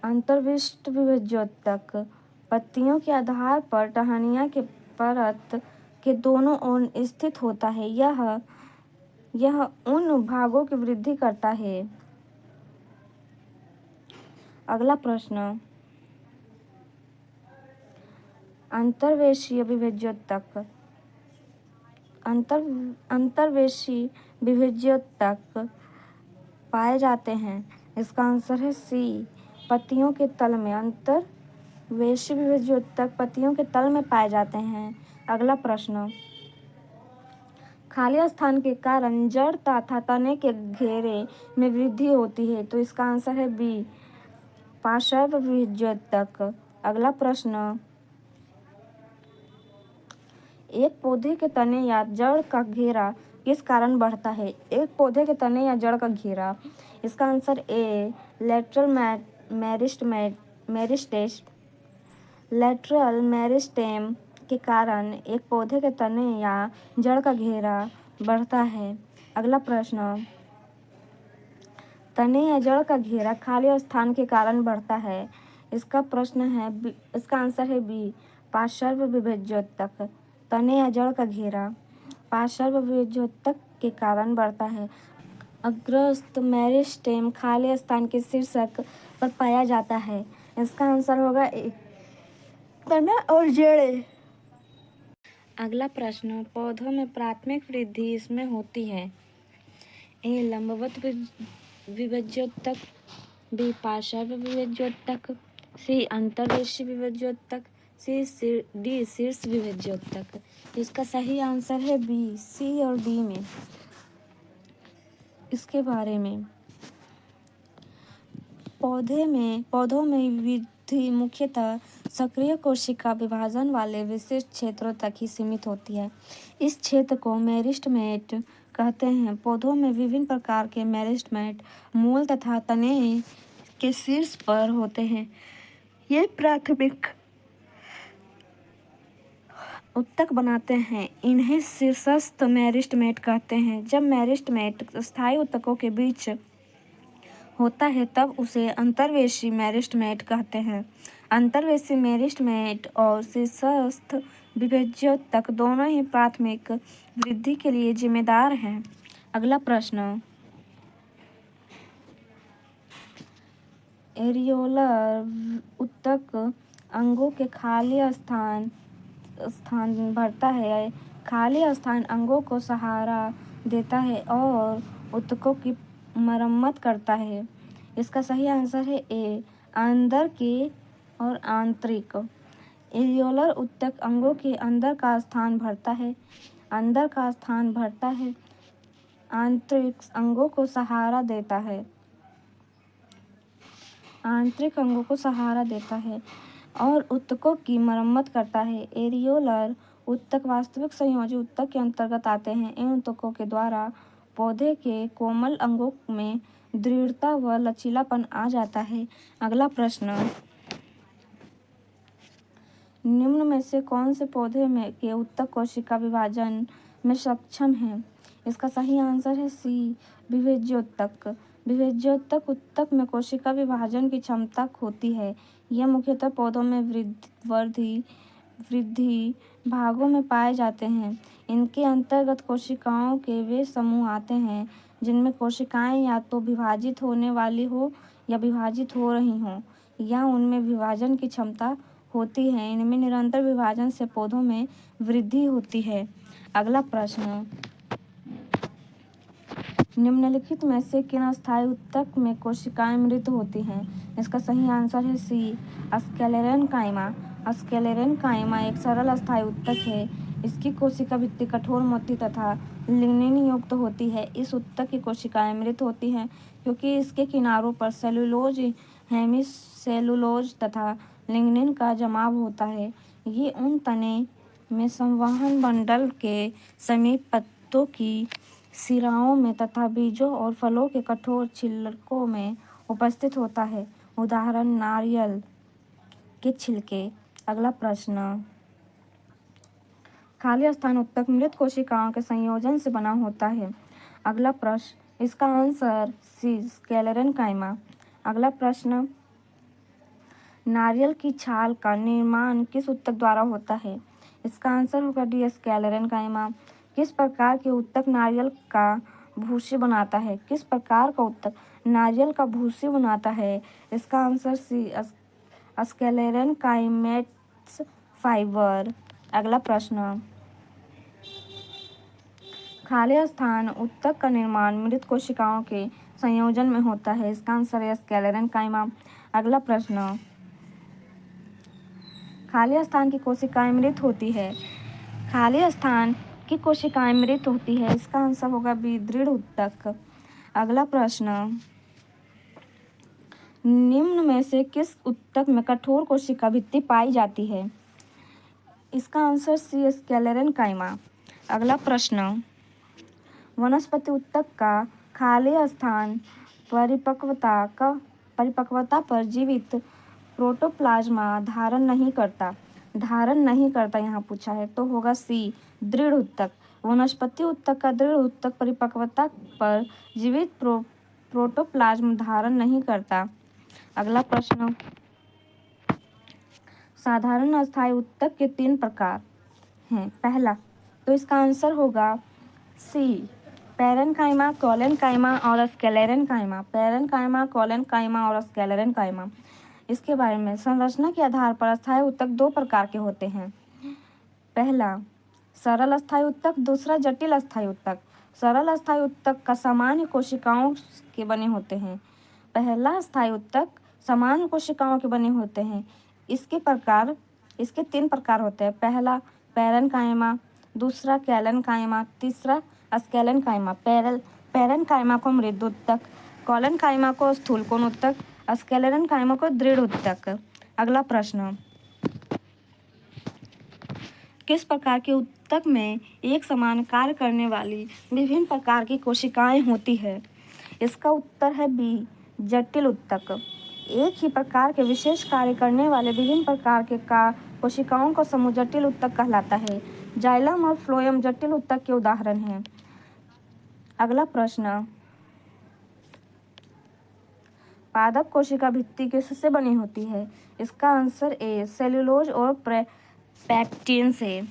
अंतर्विष्ट विभज्योतक, पत्तियों के आधार पर टहनियाँ के परत के दोनों ओर स्थित होता है। यह उन भागों की वृद्धि करता है। अगला प्रश्न, अंतर्वेशीय विभज्योतक। अंतर्वेशी विभज्योतक पाए जाते हैं। इसका आंसर है सी, पत्तियों के तल में। अंतर्वेशी विभज्योतक पत्तियों के तल में पाए जाते हैं। अगला प्रश्न, खाली स्थान के कारण जड़ तथा तने के घेरे में वृद्धि होती है। तो इसका आंसर है बी, पार्श्व विभज्योतक। अगला प्रश्न, एक पौधे के तने या जड़ का घेरा किस कारण बढ़ता है? एक पौधे के तने या जड़ का घेरा। इसका आंसर ए, लेटरल मेरिस्टेम के कारण एक पौधे के तने या जड़ का घेरा बढ़ता है। अगला प्रश्न, तने या जड़ का घेरा खाली स्थान के कारण बढ़ता है। इसका आंसर है बी, पार्श्व विभज्योतक। तने या जड़ का घेरा पार्श्व विभज्योतक के कारण बढ़ता है। अग्रस्थ मेरिस्टेम खाली स्थान के शीर्षक पर पाया जाता है। इसका आंसर होगा ए, तना और जड़ें। अगला प्रश्न, पौधों में प्राथमिक वृद्धि इसमें होती है। ए, लंबवत विभज्योतक, बी, पार्श्व विभज्योतक, सी, अंतर्वेशी विभज्योतक, डी, शीर्ष विभज्योतक। इसका सही आंसर है बी, सी और डी में। इसके बारे में पौधों में वृद्धि मुख्यतः सक्रिय कोशिका विभाजन वाले विशेष क्षेत्रों तक ही सीमित होती है। इस क्षेत्र को मेरिस्टेमेट कहते हैं। पौधों में विभिन्न प्रकार के मेरिस्टेमेट मूल तथा तने के शीर्ष पर होते हैं। ये प्राथमिक उत्तक बनाते हैं। इन्हें शीर्षस्थ मेरिस्टेमेट कहते हैं। जब मेरिस्टेमेट स्थायी उत्तकों के बीच होता है तब उसे अंतर्वेशी मेरिस्टेमेट कहते हैं। अंतर्वेशी मेरिस्टेमेट और शीर्षस्थ विभज्योतक दोनों ही प्राथमिक वृद्धि के लिए जिम्मेदार हैं। अगला प्रश्न, एरियोलर उत्तक अंगों के खाली स्थान भरता है। खाली स्थान अंगों को सहारा देता है और उत्तकों की मरम्मत करता है। इसका सही आंसर है ए, अंदर के और आंतरिक। एरियोलर उत्तक अंगों के अंदर का स्थान भरता है। आंतरिक अंगों को सहारा देता है। आंतरिक अंगों को सहारा देता है और उत्तकों की मरम्मत करता है। एरियोलर उत्तक वास्तविक संयोजी उत्तक के अंतर्गत आते हैं। इन उत्तकों के द्वारा पौधे के कोमल अंगों में दृढ़ता व लचीलापन आ जाता है। अगला प्रश्न, निम्न में से कौन से पौधे में के उत्तक कोशिका विभाजन में सक्षम है? इसका सही आंसर है सी, विभेज्योत्तक। विभेज्योत्तक उत्तक में कोशिका विभाजन की क्षमता होती है। यह मुख्यतः पौधों में वृद्धि भागों में पाए जाते हैं। इनके अंतर्गत कोशिकाओं के वे समूह आते हैं जिनमें कोशिकाएं या तो विभाजित होने वाली हो या विभाजित हो रही हों, या उनमें विभाजन की क्षमता होती है। इनमें निरंतर विभाजन से पौधों में वृद्धि होती है। अगला प्रश्न, निम्नलिखित में से किन अस्थायी उत्तक में कोशिकाएं मृत होती हैं? इसका सही आंसर है सी, स्क्लेरेनकाइमा। स्क्लेरेनकाइमा एक सरल अस्थायी उत्तक है। इसकी कोशिका भित्ति कठोर मोटी तथा लिग्निन युक्त होती है। इस उत्तक की कोशिकाएं मृत होती हैं क्योंकि इसके किनारों पर सेलुलोज, हेमिसेलुलोज तथा लिग्निन का जमाव होता है। ये उन तने में संवहन बंडल के समीप पत्तों की सिराओं में तथा बीजों और फलों के कठोर छिलकों में उपस्थित होता है। उदाहरण, नारियल के छिलके। अगला प्रश्न, खाली स्थान उत्तक मृत कोशिकाओं के संयोजन से बना होता है। अगला प्रश्न, इसका आंसर सी, स्क्लेरेनकाइमा। अगला प्रश्न, नारियल की छाल का निर्माण किस उत्तक द्वारा होता है? इसका आंसर होगा डी, स्क्लेरेनकाइमा। किस प्रकार के उत्तक नारियल का भूसी बनाता है? किस प्रकार का उत्तक नारियल का भूसी बनाता है? इसका आंसर सी, स्क्लेरेनकाइमेट्स फाइबर। अगला प्रश्न, खाली स्थान उत्तक का निर्माण मृत कोशिकाओं के संयोजन में होता है। इसका आंसर है स्क्लेरेनकाइमा। अगला प्रश्न, खाली स्थान की कोशिकाएं मृत होती है। खाली स्थान की कोशिकाएं मृत होती है। इसका आंसर होगा बी, दृढ़ उत्तक। अगला प्रश्न, निम्न में से किस उत्तक में कठोर कोशिका भित्ति पाई जाती है? इसका आंसर सी, स्क्लेरेनकाइमा। अगला प्रश्न, वनस्पति उत्तक का खाली स्थान परिपक्वता पर जीवित प्रोटोप्लाज्मा धारण नहीं करता यहाँ पूछा है, तो होगा सी, दृढ़ उत्तक। वनस्पति उत्तक का दृढ़ उत्तक परिपक्वता पर जीवित प्रोटोप्लाज्म धारण नहीं करता। अगला प्रश्न, साधारण अस्थायी उत्तक के 3 प्रकार हैं। पहला, तो इसका आंसर होगा सी, पैरेन्काइमा, कोलेनकाइमा और स्क्लेरेनकाइमा। पैरेन्काइमा, कोलेनकाइमा और स्क्लेरेनकाइमा। इसके बारे में, संरचना के आधार पर अस्थायी उत्तक 2 प्रकार के होते हैं। पहला, सरल अस्थायी उत्तक। दूसरा, जटिल अस्थायी उत्तक। सरल अस्थायी उत्तक का सामान्य कोशिकाओं के बने होते हैं। पहला अस्थायी उत्तक सामान्य कोशिकाओं के बने होते हैं। इसके 3 प्रकार होते हैं। पहला, पैरेन्काइमा। दूसरा, कोलेनकाइमा। तीसरा, स्क्लेरेनकाइमा। पैरेन्काइमा को मृत उत्तक, कोलेनकाइमा को स्थूलकोण उत्तक, स्क्लेरेनकाइमा को दृढ़ उत्तक। अगला प्रश्न, किस प्रकार के उत्तक में एक समान कार्य करने वाली विभिन्न प्रकार की कोशिकाएं होती है? इसका उत्तर है बी, जटिल उत्तक। एक ही प्रकार के विशेष कार्य करने वाले विभिन्न प्रकार के कोशिकाओं का समूह जटिल उत्तक कहलाता है। जाइलम और फ्लोएम जटिल उत्तक के उदाहरण हैं। अगला प्रश्न, पादप कोशिका भित्ति किससे बनी होती है? इसका आंसर ए, सेलुलोज और पैक्टिन से।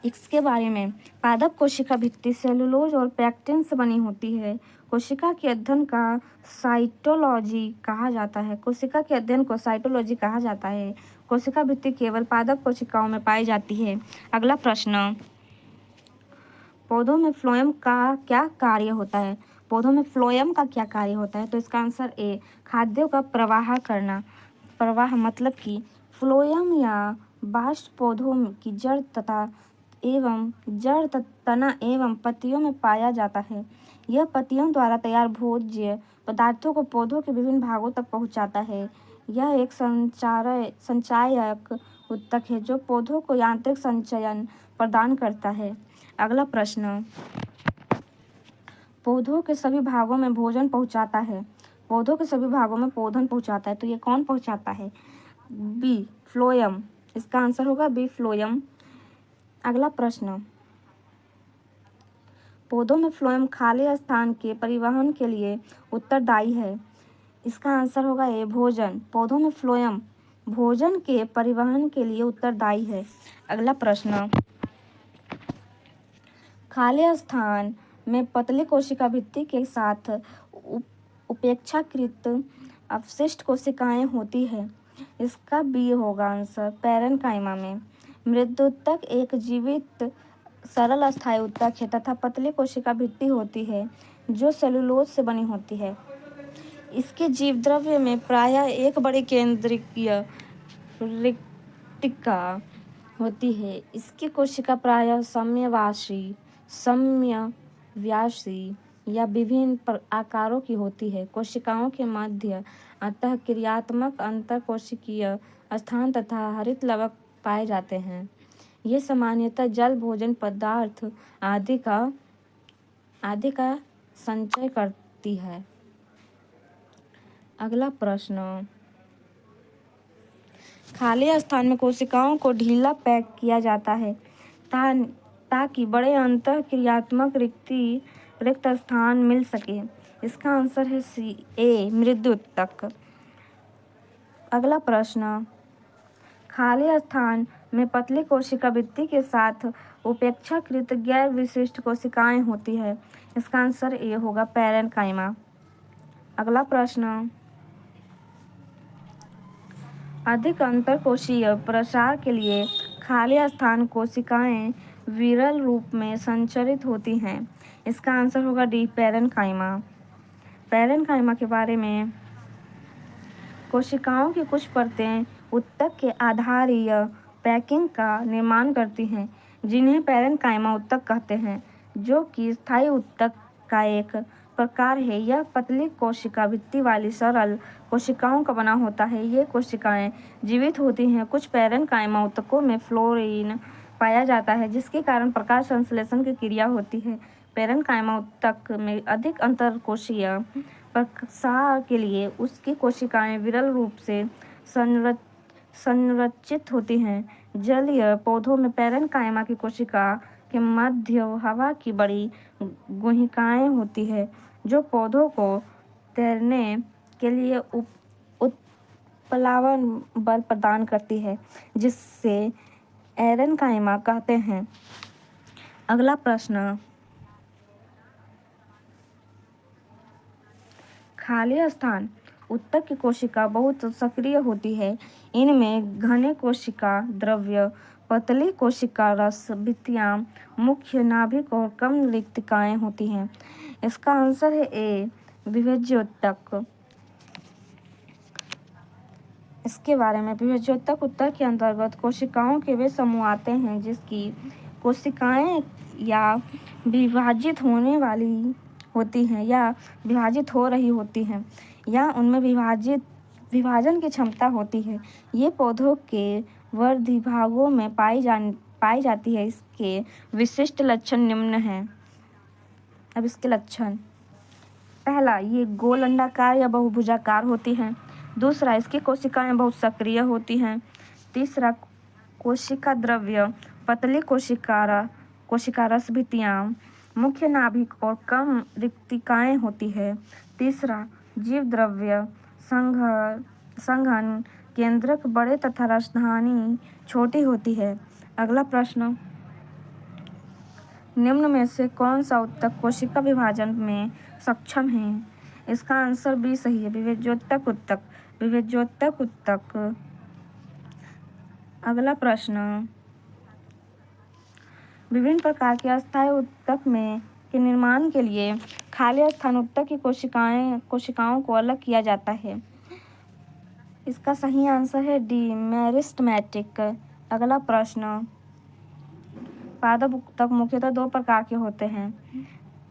इसके बारे में, पादप कोशिका भित्ति सेलुलोज और पैक्टिन से बनी होती है। कोशिका के अध्ययन का साइटोलॉजी कहा जाता है। कोशिका के अध्ययन को साइटोलॉजी कहा जाता है। कोशिका भित्ति केवल पादप कोशिकाओं में पाई जाती है। अगला प्रश्न, पौधों में फ्लोएम का क्या कार्य होता है? पौधों में फ्लोएम का क्या कार्य होता है? तो इसका आंसर ए, खाद्यों का प्रवाह करना। प्रवाह मतलब कि फ्लोएम या बास्ट पौधों की जड़ तना एवं पत्तियों में पाया जाता है। यह पत्तियों द्वारा तैयार भोज्य पदार्थों को पौधों के विभिन्न भागों तक पहुंचाता है। यह एक संचायक उत्तक है जो पौधों को यांत्रिक संचयन प्रदान करता है। अगला प्रश्न, पौधों के सभी भागों में भोजन पहुंचाता है। पौधों के सभी भागों में भोजन पहुंचाता है, तो ये कौन पहुंचाता है? B phloem. इसका आंसर होगा बी फ्लोएम। अगला प्रश्न, पौधों में फ्लोएम खाली स्थान के परिवहन के लिए उत्तरदायी है। इसका आंसर होगा ए भोजन। पौधों में फ्लोएम भोजन के परिवहन के लिए उत्तरदायी है। अगला प्रश्न, खाली स्थान में पतली कोशिका भित्ति के साथ उपेक्षाकृत अवशिष्ट कोशिकाएं होती है। इसका बी होगा आंसर पैरेन्काइमा में। मृदुतक एक जीवित सरल अस्थायी उत्तक है तथा पतली कोशिका भित्ति होती है जो सेलुलोज से बनी होती है। इसके जीवद्रव्य में प्रायः एक बड़ी केंद्रीय रिक्तिका होती है। इसकी कोशिका प्रायः समव्यासी या विभिन्न आकारों की होती है। कोशिकाओं के मध्य अंतः क्रियात्मक अंतरकोशिकीय स्थान तथा हरित लवक पाए जाते हैं। ये सामान्यतः जल, भोजन पदार्थ आदि का संचय करती है। अगला प्रश्न, खाली स्थान में कोशिकाओं को ढीला पैक किया जाता है ताकि बड़े अंतः क्रियात्मक रिक्त स्थान मिल सके। इसका आंसर है सी ए मृदुतक। अगला प्रश्न, खाली स्थान में पतली कोशिका भित्ति के साथ उपेक्षाकृत गैर विशिष्ट कोशिकाएं होती है। इसका आंसर ए होगा पैरेन्काइमा। अगला प्रश्न, अधिक अंतरकोशीय प्रसार के लिए खाली स्थान कोशिकाएं विरल रूप में संचरित होती हैं। इसका आंसर होगा डी पैरेन्काइमा। पैरेन्काइमा के बारे में, कोशिकाओं की कुछ परतें उत्तक के आधारीय पैकिंग का निर्माण करती हैं जिन्हें पैरेन्काइमा उत्तक कहते हैं, जो कि स्थायी उत्तक का एक प्रकार है। यह पतली कोशिका भित्ति वाली सरल कोशिकाओं का बना होता है। ये कोशिकाएं जीवित होती हैं। कुछ पैरेन्काइमा उत्तकों में फ्लोरीन पाया जाता है जिसके कारण प्रकाश संश्लेषण की क्रिया होती है। पैरेन्काइमा उत्तक में अधिक अंतरकोशीय प्रसार के लिए उसकी कोशिकाएं विरल रूप से संरचित होती हैं। जलीय पौधों में पैरेन्काइमा की कोशिका के मध्य हवा की बड़ी गुहिकाएं होती है जो पौधों को तैरने के लिए उत्प्लावन बल प्रदान करती है, जिससे एरेन्काइमा कहते हैं। अगला प्रश्न, खाली स्थान उत्तक की कोशिका बहुत सक्रिय होती है। इनमें घने कोशिका द्रव्य, पतली कोशिका रस भित्तियां, मुख्य नाभिक और कम रिक्तिकाएं होती हैं। इसका आंसर है ए विभज्योतक। इसके बारे में, विभज्योतक उत्तक के अंतर्गत कोशिकाओं के वे समूह आते हैं जिसकी कोशिकाएं या विभाजित होने वाली होती हैं या विभाजित हो रही होती हैं या उनमें विभाजन की क्षमता होती है। ये पौधों के वर्धी भागों में पाई जाती है। इसके विशिष्ट लक्षण निम्न हैं। अब इसके लक्षण, पहला, ये गोल अंडाकार या बहुभुजाकार होती हैं। दूसरा, इसकी कोशिकाएं बहुत सक्रिय होती हैं। तीसरा, कोशिका द्रव्य, पतली कोशिका रस भित्तियां, मुख्य नाभिक और कम रिक्तिकाएं होती है। तीसरा, जीव द्रव्य संघन केंद्रक बड़े तथा राजधानी छोटी होती है। अगला प्रश्न, निम्न में से कौन सा उत्तक कोशिका विभाजन में सक्षम है? इसका आंसर बी सही है, विभज्योतक उत्तक। विभज्योतक उत्तक। अगला प्रश्न, विभिन्न प्रकार के अस्थायी उत्तक के निर्माण के लिए खाली स्थान उत्तक की कोशिकाओं को अलग किया जाता है। इसका सही आंसर है डी मेरिस्टेमेटिक। अगला प्रश्न, पादप उत्तक मुख्यतः दो प्रकार के होते हैं,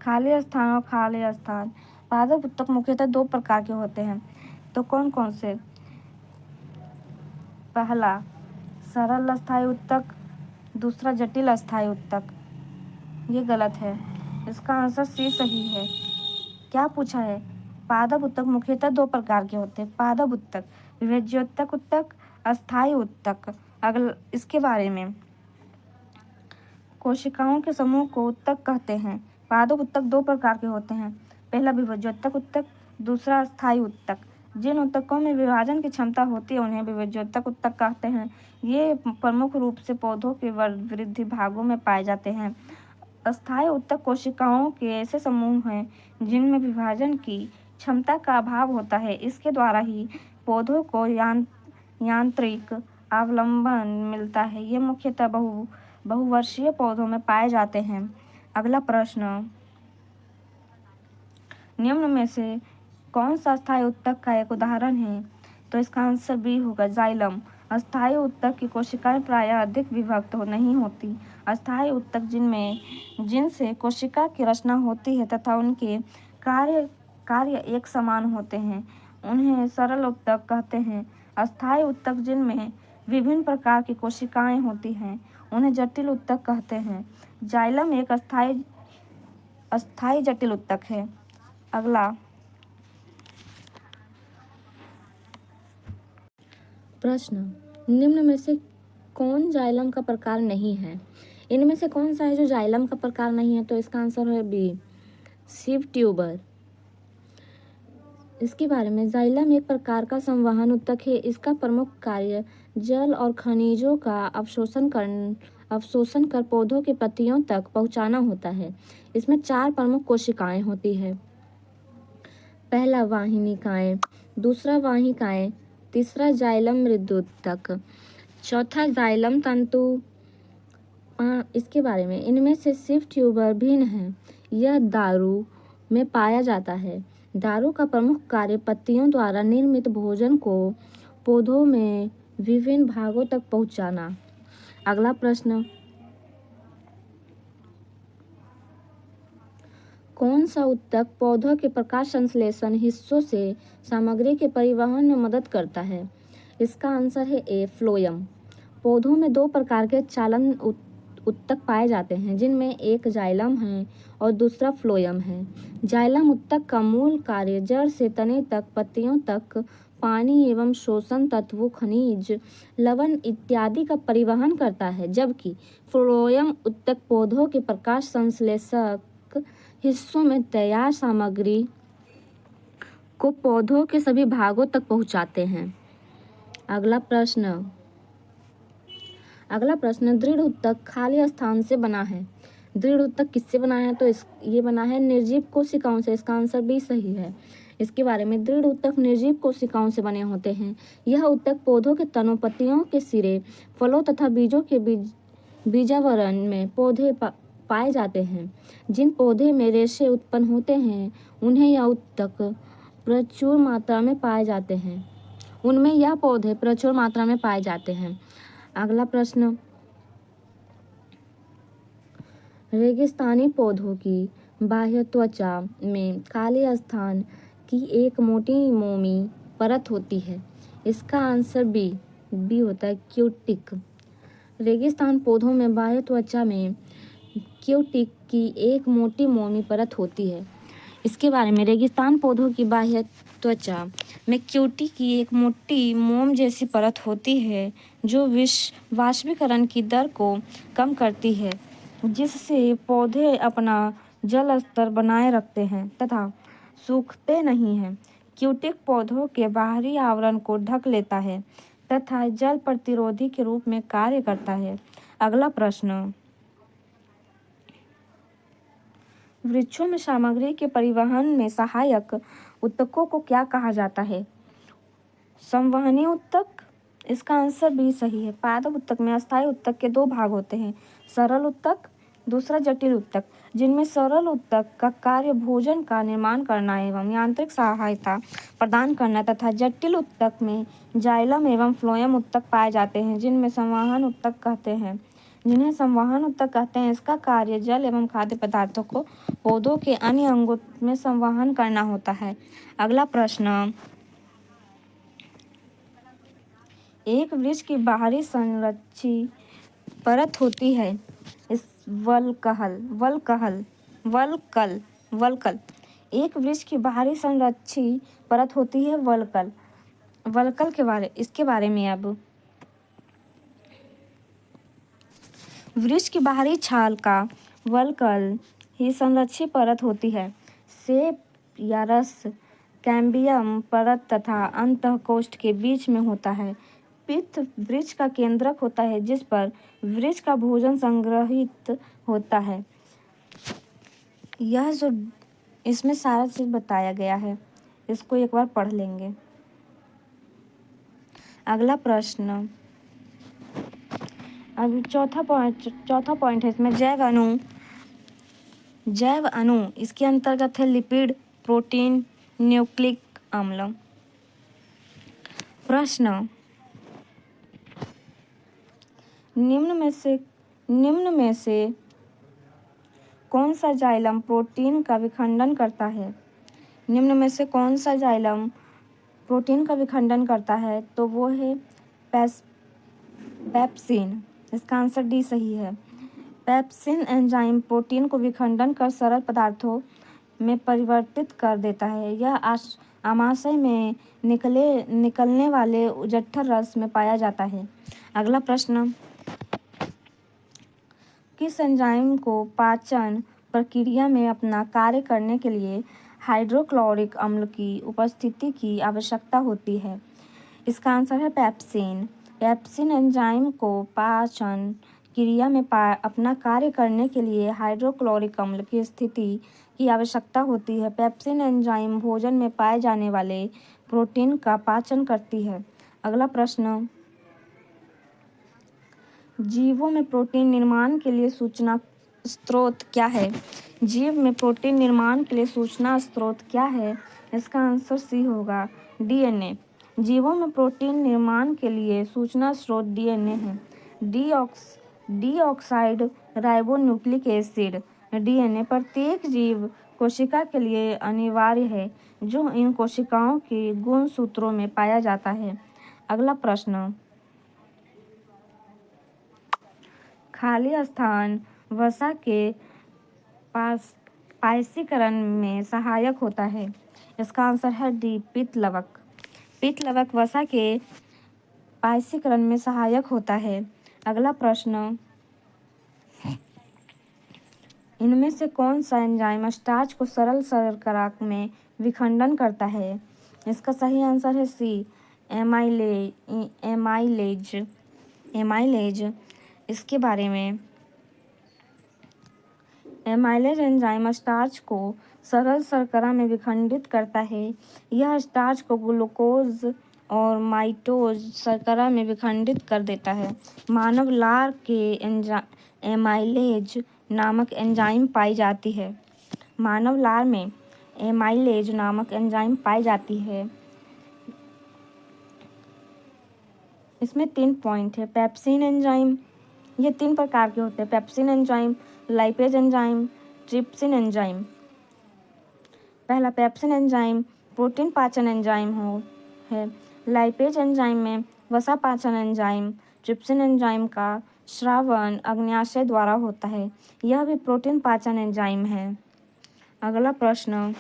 खाली स्थान और खाली स्थान। पादप उत्तक मुख्यतः दो प्रकार के होते हैं, तो कौन कौन से? पहला, सरल अस्थायी उत्तक। दूसरा, जटिल अस्थायी उत्तक। ये गलत है। इसका आंसर सी सही है। क्या पूछा है? पादप उत्तक मुख्यतः दो प्रकार के होते हैं। पादप उत्तक, विभज्योत्तक उत्तक, अस्थायी उत्तक। अगला इसके बारे में, कोशिकाओं के समूह को उत्तक कहते हैं। पादप उत्तक दो प्रकार के होते हैं। पहला विभज्योत्तक उत्तक, दूसरा अस्थायी उत्तक। जिन उत्तकों में विभाजन की क्षमता होती है उन्हें विभज्योत्तक उत्तक कहते हैं। ये प्रमुख रूप से पौधों के वृद्धि भागों में पाए जाते हैं। अस्थायी उत्तक कोशिकाओं के ऐसे समूह हैं जिनमें विभाजन की क्षमता का अभाव होता है। इसके द्वारा ही पौधों को यांत्रिक अवलंबन मिलता है। ये मुख्यतः बहुवर्षीय पौधों में पाए जाते हैं। अगला प्रश्न, निम्न में से कौन सा अस्थायी उत्तक का एक उदाहरण है? तो इसका आंसर बी होगा, जाइलम। अस्थायी उत्तक की कोशिकाएं प्रायः अधिक विभक्त नहीं होती। अस्थायी उत्तक जिनसे कोशिका की रचना होती है तथा उनके कार्य एक समान होते हैं उन्हें सरल उत्तक कहते हैं। अस्थायी उत्तक जिनमें विभिन्न प्रकार की कोशिकाएं होती हैं उन्हें जटिल उत्तक कहते हैं। जाइलम एक अस्थायी जटिल उत्तक है। अगला प्रश्न, निम्न में से कौन जाइलम का प्रकार नहीं है? इनमें से कौन सा है जो जाइलम का प्रकार नहीं है? तो इसका आंसर है बी, सिव ट्यूबर। इसके बारे में, जाइलम एक प्रकार का संवहन उत्तक है। इसका प्रमुख कार्य जल और खनिजों का अवशोषण कर पौधों के पत्तियों तक पहुंचाना होता है। इसमें 4 प्रमुख कोशिकाएं होती है। पहला वाहिनिकाएं, दूसरा वाहिकाएं, तीसरा जाइलम मृदुत्तक, चौथा जाइलम तंतु। इसके बारे में, इनमें से सिर्फ ट्यूबर भिन्न है। यह दारू में पाया जाता है। दारू का प्रमुख कार्य पत्तियों द्वारा निर्मित भोजन को पौधों में विभिन्न भागों तक पहुंचाना। अगला प्रश्न, कौन सा उत्तक पौधों के प्रकाश संश्लेषण हिस्सों से सामग्री के परिवहन में मदद करता है? इसका आंसर है ए, फ्लोएम। पौधों में 2 प्रकार के चालन उत्तक पाए जाते हैं जिनमें एक जाइलम है और दूसरा फ्लोएम है। जाइलम उत्तक का मूल कार्य जड़ से तने तक पत्तियों तक पानी एवं शोषण तत्वों, खनिज, लवण इत्यादि का परिवहन करता है, जबकि फ्लोएम उत्तक पौधों के प्रकाश संश्लेषक हिस्सों में तैयार सामग्री को पौधों के सभी भागों तक पहुंचाते हैं। अगला प्रश्न, दृढ़ उत्तक खाली स्थान से बना है। दृढ़ उत्तक किससे बना है? तो ये बना है निर्जीव कोशिकाओं से। इसका आंसर भी सही है। इसके बारे में, दृढ़ उत्तक निर्जीव कोशिकाओं से बने होते हैं। यह उत्तक पौधों के तनों, पत्तियों के सिरे, फलों तथा बीजों के बीजावरण में पौधे पाए जाते हैं। जिन पौधे में रेशे उत्पन्न होते हैं उन्हें यह उत्तक प्रचुर मात्रा में पाए जाते हैं। अगला प्रश्न, रेगिस्तानी पौधों की बाह्य त्वचा में काले स्थान की एक मोटी मोमी परत होती है। इसका आंसर बी होता है, क्यूटिक। रेगिस्तान पौधों में बाह्य त्वचा में क्यूटिक की एक मोटी मोमी परत होती है। इसके बारे में, रेगिस्तान पौधों की बाह्य त्वचा में क्यूटिक की एक मोटी मोम जैसी परत होती है जो वाष्पीकरण की दर को कम करती है, जिससे पौधे अपना जल स्तर बनाए रखते हैं तथा सूखते नहीं हैं। क्यूटिक पौधों के बाहरी आवरण को ढक लेता है तथा जल प्रतिरोधी के रूप में कार्य करता है। अगला प्रश्न, वृक्षों में सामग्री के परिवहन में सहायक उत्तकों को क्या कहा जाता है? संवहनी उत्तक। इसका आंसर बी सही है। पादप उत्तक में अस्थायी उत्तक के 2 भाग होते हैं, सरल उत्तक, दूसरा जटिल उत्तक। जिनमें सरल उत्तक का कार्य भोजन का निर्माण करना एवं यांत्रिक सहायता प्रदान करना तथा जटिल उत्तक में जाइलम एवं फ्लोएम उत्तक पाए जाते हैं जिन्हें संवहन उत्तक कहते हैं। इसका कार्य जल एवं खाद्य पदार्थों को पौधों के अन्य अंगों में संवहन करना होता है। अगला प्रश्न, एक वृक्ष की बाहरी संरक्षी परत होती है, इस वलकहल वल्कल। वल्कल एक वृक्ष की बाहरी संरक्षी परत होती है वल्कल। वल्कल इसके बारे में अब वृक्ष की बाहरी छाल का वल्कल ही संरक्षी परत होती है। सेप या रस कैम्बियम परत तथा अंतःकोष्ठ के बीच में होता है। पित्त वृक्ष का केंद्रक होता है जिस पर वृक्ष का भोजन संग्रहित होता है। यह जो इसमें सारा चीज बताया गया है इसको एक बार पढ़ लेंगे। अगला प्रश्न, अब चौथा पॉइंट है इसमें जैव अणु इसके अंतर्गत है लिपिड, प्रोटीन, न्यूक्लिक अम्ल। प्रश्न, निम्न में से कौन सा जाइलम प्रोटीन का विखंडन करता है? निम्न में से कौन सा जाइलम प्रोटीन का विखंडन करता है? तो वो है पेप्सिन। इसका आंसर डी सही है। पेप्सिन एंजाइम प्रोटीन को विखंडन कर सरल पदार्थों में परिवर्तित कर देता है। यह आमाशय में निकलने वाले जठर रस में पाया जाता है। अगला प्रश्न, किस एंजाइम को पाचन प्रक्रिया में अपना कार्य करने के लिए हाइड्रोक्लोरिक अम्ल की उपस्थिति की आवश्यकता होती है? इसका आंसर है पेप्सिन। पेप्सिन एंजाइम को पाचन क्रिया में अपना कार्य करने के लिए हाइड्रोक्लोरिक अम्ल की स्थिति की आवश्यकता होती है। पेप्सिन एंजाइम भोजन में पाए जाने वाले प्रोटीन का पाचन करती है। अगला प्रश्न, जीवों में प्रोटीन निर्माण के लिए सूचना स्रोत क्या है? जीव में प्रोटीन निर्माण के लिए सूचना स्रोत क्या है? इसका आंसर सी होगा, डीएनए। जीवों में प्रोटीन निर्माण के लिए सूचना स्रोत डीएनए है। डीऑक्साइड राइबोन्यूक्लिक एसिड डीएनए प्रत्येक जीव कोशिका के लिए अनिवार्य है जो इन कोशिकाओं के गुणसूत्रों में पाया जाता है। अगला प्रश्न, खाली स्थान वसा के पायसीकरण में सहायक होता है। इसका आंसर है डी, पित्तलवक। पित्तलवक वसा के पायसीकरण में सहायक होता है। अगला प्रश्न, इनमें से कौन सा एंजाइम स्टार्च को सरल शर्करा में विखंडन करता है? इसका सही आंसर है सी, एमाइलेज। इसके बारे में, एमाइलेज एंजाइम स्टार्च को सरल शर्करा में विखंडित करता है। यह स्टार्च को ग्लूकोज और माइटोज शर्करा में विखंडित कर देता है। मानव लार के एमाइलेज नामक एंजाइम पाई जाती है। मानव लार में एमाइलेज नामक एंजाइम पाई जाती है। इसमें 3 पॉइंट है। पेप्सिन एंजाइम, ये 3 प्रकार के होते हैं, pepsin enzyme, lipase enzyme, trypsin enzyme. पहला पेप्सिन एंजाइम प्रोटीन पाचन एंजाइम है। लाइपेज एंजाइम में वसा पाचन एंजाइम। ट्रिप्सिन एंजाइम का श्रावण अग्न्याशय द्वारा होता है। यह भी प्रोटीन पाचन एंजाइम है। अगला प्रश्न,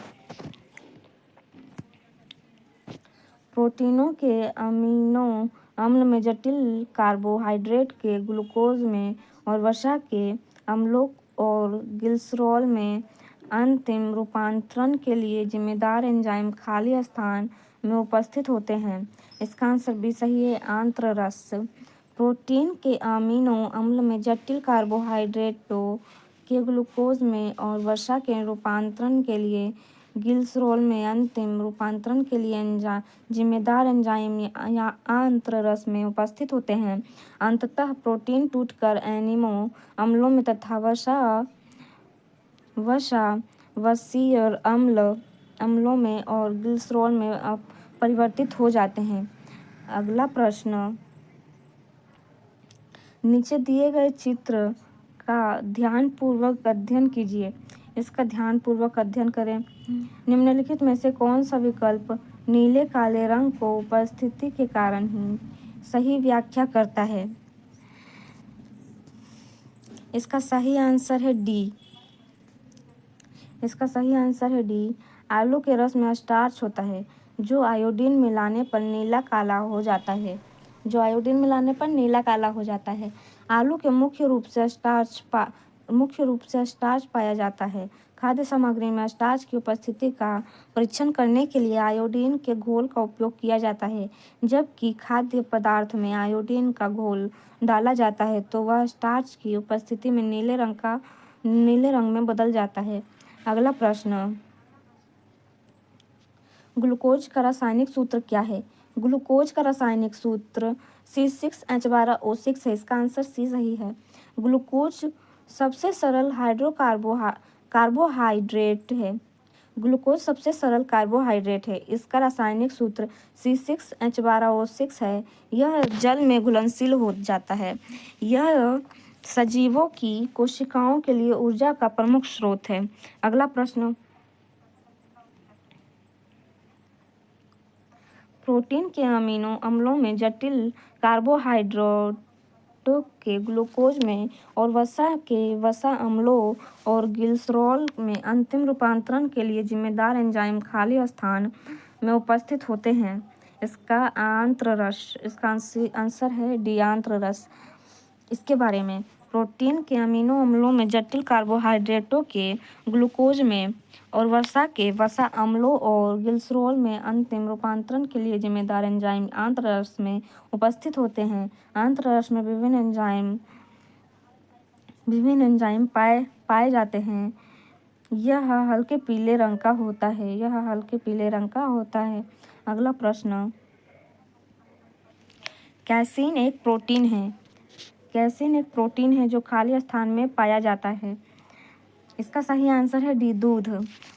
प्रोटीनों के अमीनो अम्ल में जटिल कार्बोहाइड्रेट के ग्लूकोज में और वसा के अम्लों और ग्लिसरॉल में अंतिम रूपांतरण के लिए जिम्मेदार एंजाइम खाली स्थान में उपस्थित होते हैं। इसका आंसर भी सही है, आंत्र रस। प्रोटीन के अमीनो अम्ल में जटिल कार्बोहाइड्रेटों के ग्लूकोज में और वसा के रूपांतरण के लिए ग्लिसरॉल में अंतिम रूपांतरण के लिए जिम्मेदार एंजाइम या आंत्र रस में उपस्थित होते हैं। अंततः प्रोटीन टूटकर एमिनो अम्लों में तथा वसीय अम्लों में और ग्लिसरॉल में परिवर्तित हो जाते हैं। अगला प्रश्न, नीचे दिए गए चित्र का ध्यानपूर्वक अध्ययन कीजिए। इसका ध्यानपूर्वक अध्ययन करें। निम्नलिखित में से कौन सा विकल्प नीले काले रंग को उपस्थिति के कारण ही सही व्याख्या करता है? इसका सही आंसर है डी, इसका सही आंसर है डी। आलू के रस में स्टार्च होता है जो आयोडीन मिलाने पर नीला काला हो जाता है। जो आयोडीन मिलाने पर नीला काला हो जाता है। आलू के मुख्य रूप से स्टार्च पाया जाता है। खाद्य सामग्री में स्टार्च की उपस्थिति का परीक्षण करने के लिए आयोडीन के घोल का उपयोग किया जाता है। जबकि खाद्य पदार्थ में आयोडीन का घोल डाला जाता है तो वह स्टार्च की उपस्थिति में नीले रंग में बदल जाता है। अगला प्रश्न, ग्लूकोज का रासायनिक सूत्र क्या है? ग्लूकोज का रासायनिक सूत्र C6H12O6 है। इसका आंसर सी सही है। ग्लूकोज सबसे सरल कार्बोहाइड्रेट है। ग्लूकोज सबसे सरल कार्बोहाइड्रेट है। इसका रासायनिक सूत्र C6H12O6 है। यह जल में घुलनशील हो जाता है। यह सजीवों की कोशिकाओं के लिए ऊर्जा का प्रमुख स्रोत है। अगला प्रश्न, प्रोटीन के अमीनो अम्लों में जटिल कार्बोहाइड्रेटों के ग्लूकोज में और वसा के वसा अम्लों और ग्लिसरॉल में अंतिम रूपांतरण के लिए जिम्मेदार एंजाइम खाली स्थान में उपस्थित होते हैं। इसका आंसर है डी, आंत्ररस। इसके बारे में, प्रोटीन के अमीनो अम्लों में जटिल कार्बोहाइड्रेटों के ग्लूकोज में और वसा के वसा अम्लों और ग्लिसरॉल में अंतिम रूपांतरण के लिए जिम्मेदार एंजाइम आंत्ररस में उपस्थित होते हैं। आंत्ररस में विभिन्न एंजाइम पाए जाते हैं। यह हल्के पीले रंग का होता है। अगला प्रश्न, कैसीन एक प्रोटीन है जो खाली स्थान में पाया जाता है। इसका सही आंसर है डी, दूध।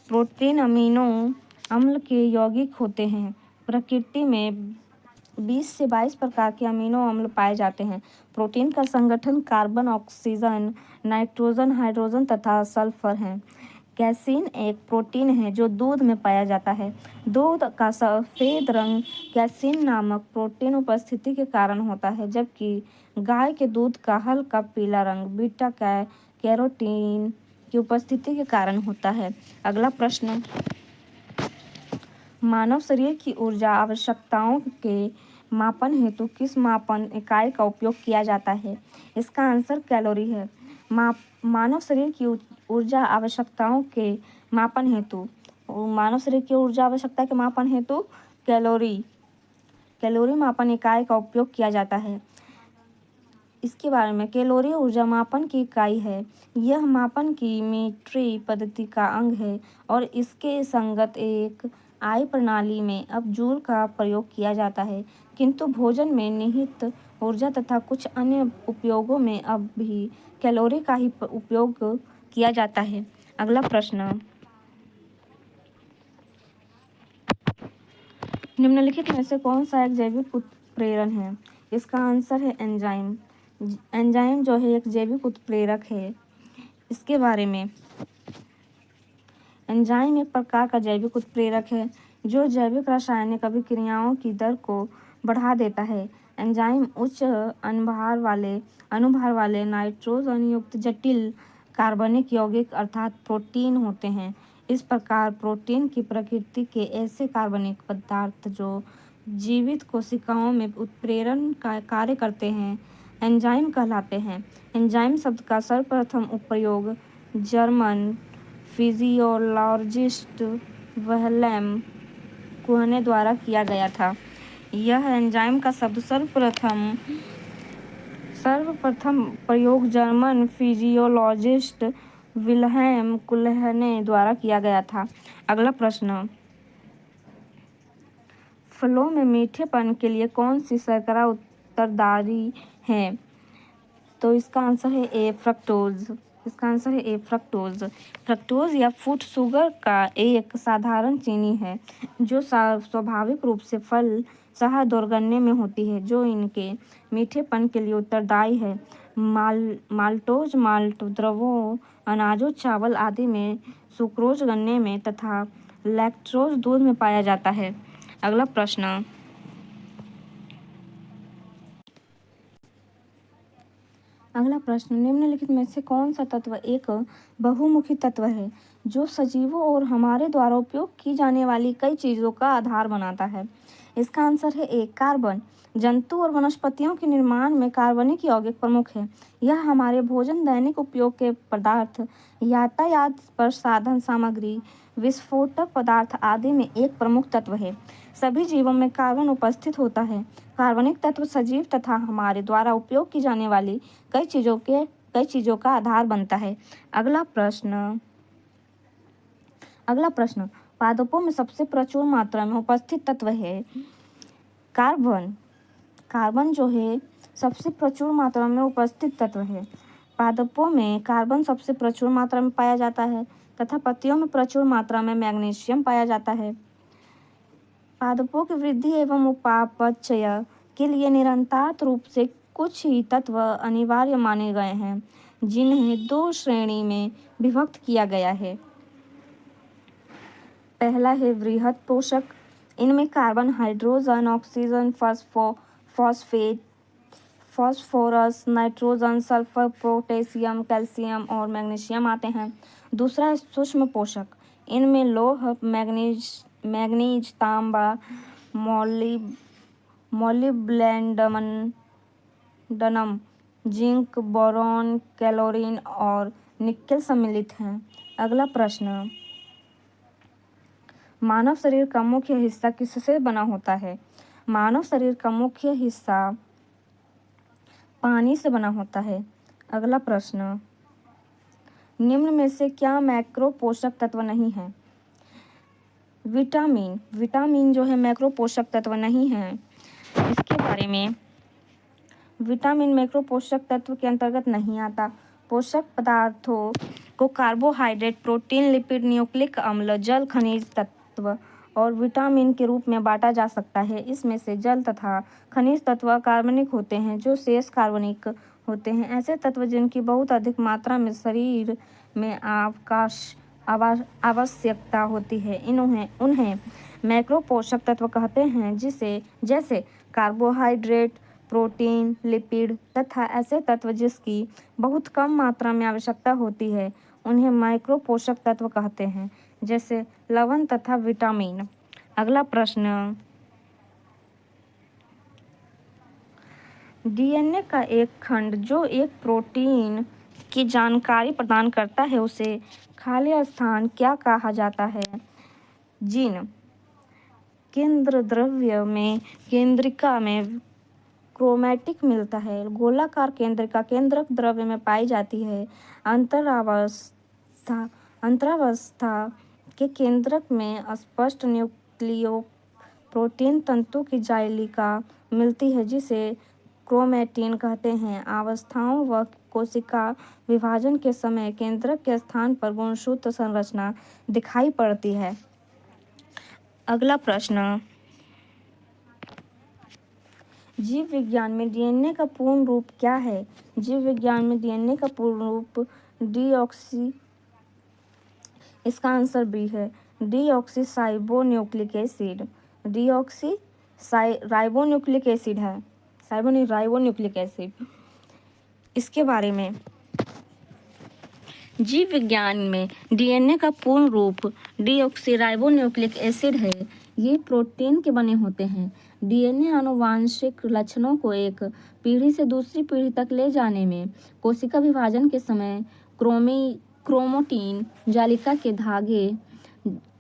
प्रोटीन अमीनो अम्ल के यौगिक होते हैं। प्रकृति में 20 से 22 प्रकार के अमीनो अम्ल पाए जाते हैं। प्रोटीन का संगठन कार्बन, ऑक्सीजन, नाइट्रोजन, हाइड्रोजन तथा सल्फर है। कैसीन एक प्रोटीन है जो दूध में पाया जाता है। दूध का सफ़ेद रंग कैसीन नामक प्रोटीन उपस्थिति के कारण होता है, जबकि गाय के दूध का हल्का पीला रंग बीटा कैरोटीन की उपस्थिति के कारण होता है। अगला प्रश्न, मानव शरीर की ऊर्जा आवश्यकताओं के मापन हेतु किस मापन इकाई का उपयोग किया जाता है? इसका आंसर कैलोरी है। मानव शरीर की ऊर्जा आवश्यकताओं के मापन हेतु कैलोरी मापन इकाई का उपयोग किया जाता है। इसके बारे में, कैलोरी ऊर्जा मापन की इकाई है। यह मापन की मीट्रिक पद्धति का अंग है और इसके संगत एक आई प्रणाली में अब जूल का प्रयोग किया जाता है, किंतु भोजन में निहित ऊर्जा तथा कुछ अन्य उपयोगों में अब भी कैलोरी का ही उपयोग किया जाता है। अगला प्रश्न, निम्नलिखित में से कौन सा एक जैविक उत्प्रेरण है? इसका आंसर है एंजाइम। एंजाइम जो है एक जैविक उत्प्रेरक है। इसके बारे में, एंजाइम एक प्रकार का जैविक उत्प्रेरक है जो जैविक रासायनिक अभिक्रियाओं की दर को बढ़ा देता है। एंजाइम उच्च अनुभार वाले नाइट्रोजन युक्त जटिल कार्बनिक यौगिक अर्थात प्रोटीन होते हैं। इस प्रकार प्रोटीन की प्रकृति के ऐसे कार्बनिक पदार्थ जो जीवित कोशिकाओं में उत्प्रेरण का कार्य करते हैं एंजाइम कहलाते हैं। एंजाइम शब्द का सर्वप्रथम उपयोग जर्मन फिजियोलॉजिस्ट विल्हेम कुहने द्वारा किया गया था। यह एंजाइम का शब्द सर्वप्रथम प्रयोग जर्मन फिजियोलॉजिस्ट विल्हेम कुहने द्वारा किया गया था। अगला प्रश्न, फलों में मीठेपन के लिए कौन सी शर्करा उत्तरदायी है? तो इसका आंसर है ए, फ्रक्टोज। फ्रक्टोज या फ्रूट शुगर का एक साधारण चीनी है जो स्वाभाविक रूप से फल शहद और गन्ने में होती है, जो इनके मीठेपन के लिए उत्तरदायी है। माल्टोज माल्ट द्रवों, अनाजों, चावल आदि में, सुक्रोज गन्ने में तथा लैक्टोज दूध में पाया जाता है। अगला प्रश्न, अगला प्रश्न, निम्नलिखित में से कौन सा तत्व एक बहुमुखी तत्व है जो सजीवों और हमारे द्वारा उपयोग की जाने वाली कई चीज़ों का आधार बनाता है? इसका आंसर है ए, कार्बन। जंतु और वनस्पतियों के निर्माण में कार्बनिक यौगिक प्रमुख है। यह हमारे भोजन, दैनिक उपयोग के पदार्थ, यातायात पर साधन सामग्री, विस्फोटक पदार्थ आदि में एक प्रमुख तत्व है। सभी जीवों में कार्बन उपस्थित होता है। कार्बनिक तत्व सजीव तथा हमारे द्वारा उपयोग की जाने वाली कई चीज़ों का आधार बनता है। अगला प्रश्न, पादपों में सबसे प्रचुर मात्रा में उपस्थित तत्व है कार्बन। कार्बन जो है सबसे प्रचुर मात्रा में उपस्थित तत्व है। पादपों में कार्बन सबसे प्रचुर मात्रा में पाया जाता है तथा पत्तियों में प्रचुर मात्रा में मैग्नीशियम पाया जाता है। पादपों की वृद्धि एवं उपापचय के लिए निरंतर रूप से कुछ ही तत्व अनिवार्य माने गए हैं, जिन्हें दो श्रेणी में विभक्त किया गया है। पहला है वृहद पोषक। इनमें carbon, hydrogen, oxygen, phosphate, phosphorus, nitrogen, sulphur, potassium, calcium और मैग्नीशियम आते हैं। दूसरा है सूक्ष्म पोषक। इनमें लौह, मैग्नीज, तांबा, मोलिब्डेनम, जिंक, बोरॉन, क्लोरीन और निकेल सम्मिलित हैं। अगला प्रश्न, मानव शरीर का मुख्य हिस्सा किससे बना होता है? मानव शरीर का मुख्य हिस्सा पानी से बना होता है। अगला प्रश्न, निम्न में से क्या मैक्रो पोषक तत्व नहीं है? विटामिन जो है मैक्रो पोषक तत्व नहीं है। इसके बारे में, विटामिन मैक्रो पोषक तत्व के अंतर्गत नहीं आता। पोषक पदार्थों को कार्बोहाइड्रेट, प्रोटीन, लिपिड, न्यूक्लिक अम्ल, जल, खनिज तत्व और विटामिन के रूप में बांटा जा सकता है। इसमें से जल तथा खनिज तत्व अकार्बनिक होते हैं, जो शेष कार्बनिक होते हैं। ऐसे तत्व जिनकी बहुत अधिक मात्रा में शरीर में आवश्यकता होती है, उन्हें मैक्रो पोषक तत्व कहते हैं, जैसे कार्बोहाइड्रेट, प्रोटीन, लिपिड तथा ऐसे तत्व जिसकी बहुत कम मात्रा में आवश्यकता होती है, उन्हें माइक्रो पोषक तत्व कहते हैं, जैसे लवण तथा विटामिन। अगला प्रश्न, डीएनए का एक खंड जो एक प्रोटीन की जानकारी प्रदान करता है, उसे खाली स्थान क्या कहा जाता है? जीन। केंद्र द्रव्य में केंद्रिका में क्रोमैटिक मिलता है। गोलाकार केंद्रिका केंद्रक द्रव्य में पाई जाती है। अंतरावस्था के केंद्रक में स्पष्ट न्यूक्लियो प्रोटीन तंतु की जाइलिका मिलती है, जिसे क्रोमैटिन कहते हैं। अवस्थाओं व कोशिका विभाजन के समय केंद्रक के स्थान पर गुणसूत्र संरचना दिखाई पड़ती है। अगला प्रश्न, जीव विज्ञान में डीएनए का पूर्ण रूप क्या है? जीव विज्ञान में डीएनए का पूर्ण रूप डीऑक्सी, इसका आंसर बी है, डीऑक्सीराइबोन्यूक्लिक एसिड। राइबोन्यूक्लिक एसिड है, राइबोन्यूक्लिक एसिड। इसके बारे में, जीव विज्ञान में डीएनए का पूर्ण रूप डीऑक्सीराइबोन्यूक्लिक एसिड है। ये प्रोटीन के बने होते हैं। डीएनए आनुवांशिक लक्षणों को एक पीढ़ी से दूसरी पीढ़ी तक ले जाने में कोशिका विभाजन के समय क्रोमैटिन जालिका के धागे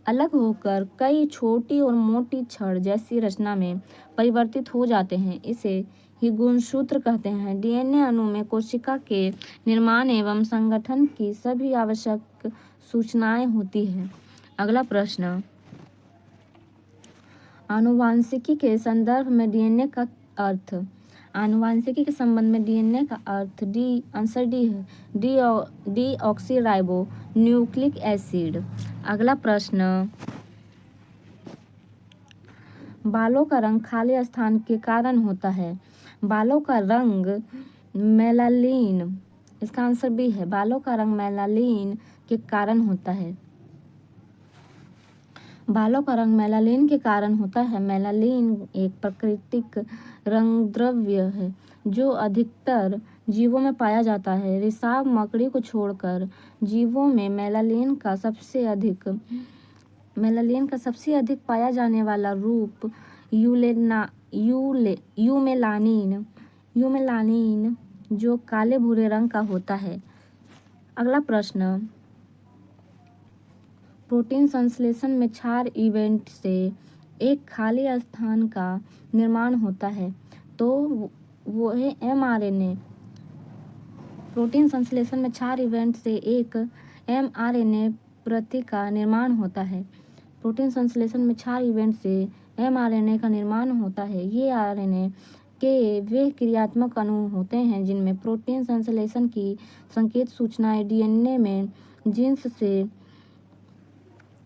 अलग होकर कई छोटी और मोटी छड़ जैसी रचना में परिवर्तित हो जाते हैं। इसे ही गुणसूत्र कहते हैं। डीएनए अणु में कोशिका के निर्माण एवं संगठन की सभी आवश्यक सूचनाएं होती हैं। अगला प्रश्न, आनुवांशिकी के संदर्भ में डीएनए का अर्थ। आनुवांशिकी के संबंध में डीएनए का अर्थ आंसर डी है, डीऑक्सीराइबो न्यूक्लिक एसिड। अगला प्रश्न, बालों का रंग खाली स्थान के कारण होता है। बालों का रंग मेलानिन, इसका आंसर बी है, बालों का रंग मेलानिन के कारण होता है। बालों का रंग मेलानिन के कारण होता है। मेलानिन एक प्राकृतिक रंग द्रव्य है जो अधिकतर जीवों में पाया जाता है। रिसाव मकड़ी को छोड़कर जीवों में मेलानिन का सबसे अधिक पाया जाने वाला रूप यूमेलानिन जो काले भूरे रंग का होता है। अगला प्रश्न, प्रोटीन संश्लेषण में क्षार इवेंट से एक खाली स्थान का निर्माण होता है तो वो है mRNA। प्रोटीन संश्लेषण में क्षार इवेंट से एक mRNA प्रति का निर्माण होता है। प्रोटीन संश्लेषण में क्षार इवेंट से mRNA का निर्माण होता है। ये RNA के वे क्रियात्मक अणु होते हैं जिनमें प्रोटीन संश्लेषण की संकेत सूचनाएं डीएनए में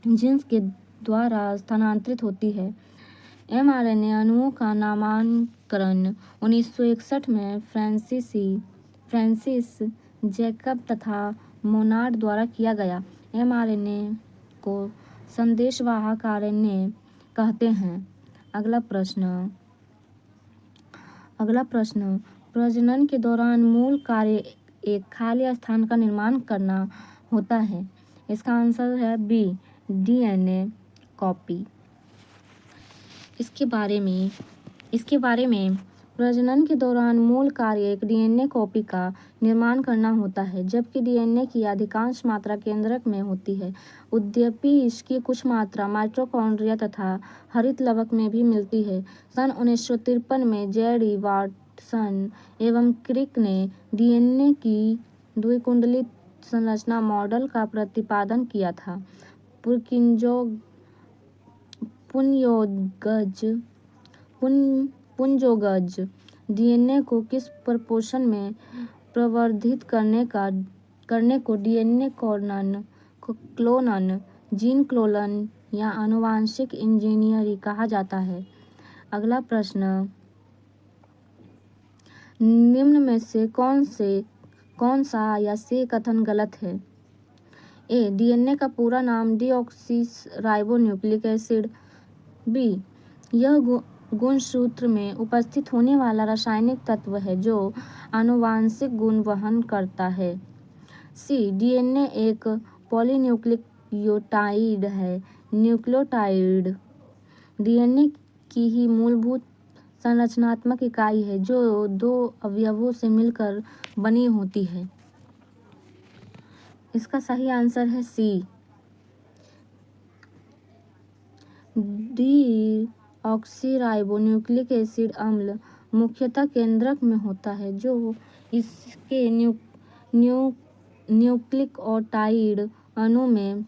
जीन्स के द्वारा स्थानांतरित होती है। mRNA अणुओं का नामकरण 1961 में फ्रांसिस जैकब तथा मोनार्ड द्वारा किया गया। mRNA को संदेशवाहक RNA कहते हैं। अगला प्रश्न, प्रजनन के दौरान मूल कार्य एक खाली स्थान का निर्माण करना होता है। इसका आंसर है बी, डीएनए कॉपी। इसके बारे में प्रजनन के दौरान मूल कार्य एक डीएनए कॉपी का निर्माण करना होता है, जबकि डीएनए की अधिकांश मात्रा केंद्रक में होती है। यद्यपि इसकी कुछ मात्रा माइटोकॉन्ड्रिया तथा हरित लवक में भी मिलती है। सन 1953 में जेडी वाटसन एवं क्रिक ने डीएनए की द्विकुंडलित संरचना मॉडल का प्रतिपादन किया था। पुंजोगज डीएनए को किस प्रपोर्शन में प्रवर्धित करने को डीएनए क्लोनन, जीन क्लोनन या आनुवांशिक इंजीनियरिंग कहा जाता है। अगला प्रश्न, निम्न में से कौन सा या से कथन गलत है? ए, डीएनए का पूरा नाम डीऑक्सीराइबोन्यूक्लिक एसिड। बी, यह गुणसूत्र में उपस्थित होने वाला रासायनिक तत्व है जो आनुवांशिक गुण वहन करता है। सी, डीएनए एक पॉलीन्यूक्लियोटाइड है। न्यूक्लियोटाइड डीएनए की ही मूलभूत संरचनात्मक इकाई है जो दो अवयवों से मिलकर बनी होती है। इसका सही आंसर है सी, डीऑक्सीराइबोन्यूक्लिक एसिड अम्ल मुख्यतः केंद्रक में होता है जो इसके न्यूक्लियोटाइड अणु में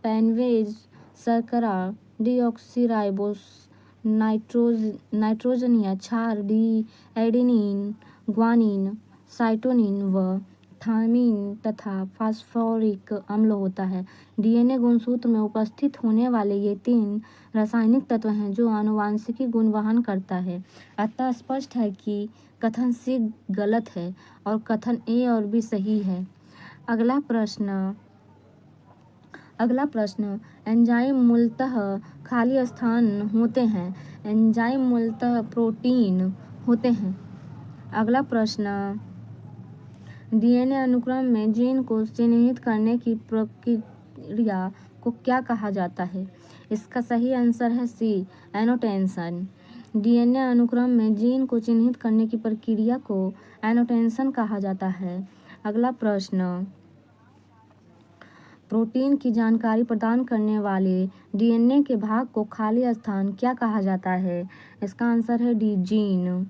पैनवेज शर्करा डीऑक्सीराइबोस नाइट्रोजन या क्षार एडेनिन, ग्वानिन, साइटोसिन व थायमिन तथा फास्फोरिक अम्ल होता है। डीएनए गुणसूत्र में उपस्थित होने वाले ये 3 रासायनिक तत्व हैं जो आनुवांशिकी गुण वहन करता है। अतः स्पष्ट है कि कथन सी गलत है और कथन ए और बी सही है। अगला प्रश्न, एंजाइम मूलतः खाली स्थान होते हैं। एंजाइम मूलतः प्रोटीन होते हैं। अगला प्रश्न, डीएनए अनुक्रम में जीन को चिन्हित करने की प्रक्रिया को क्या कहा जाता है? इसका सही आंसर है सी, एनोटेशन। डीएनए अनुक्रम में जीन को चिन्हित करने की प्रक्रिया को एनोटेशन कहा जाता है। अगला प्रश्न, प्रोटीन की जानकारी प्रदान करने वाले डीएनए के भाग को खाली स्थान क्या कहा जाता है? इसका आंसर है डी, जीन।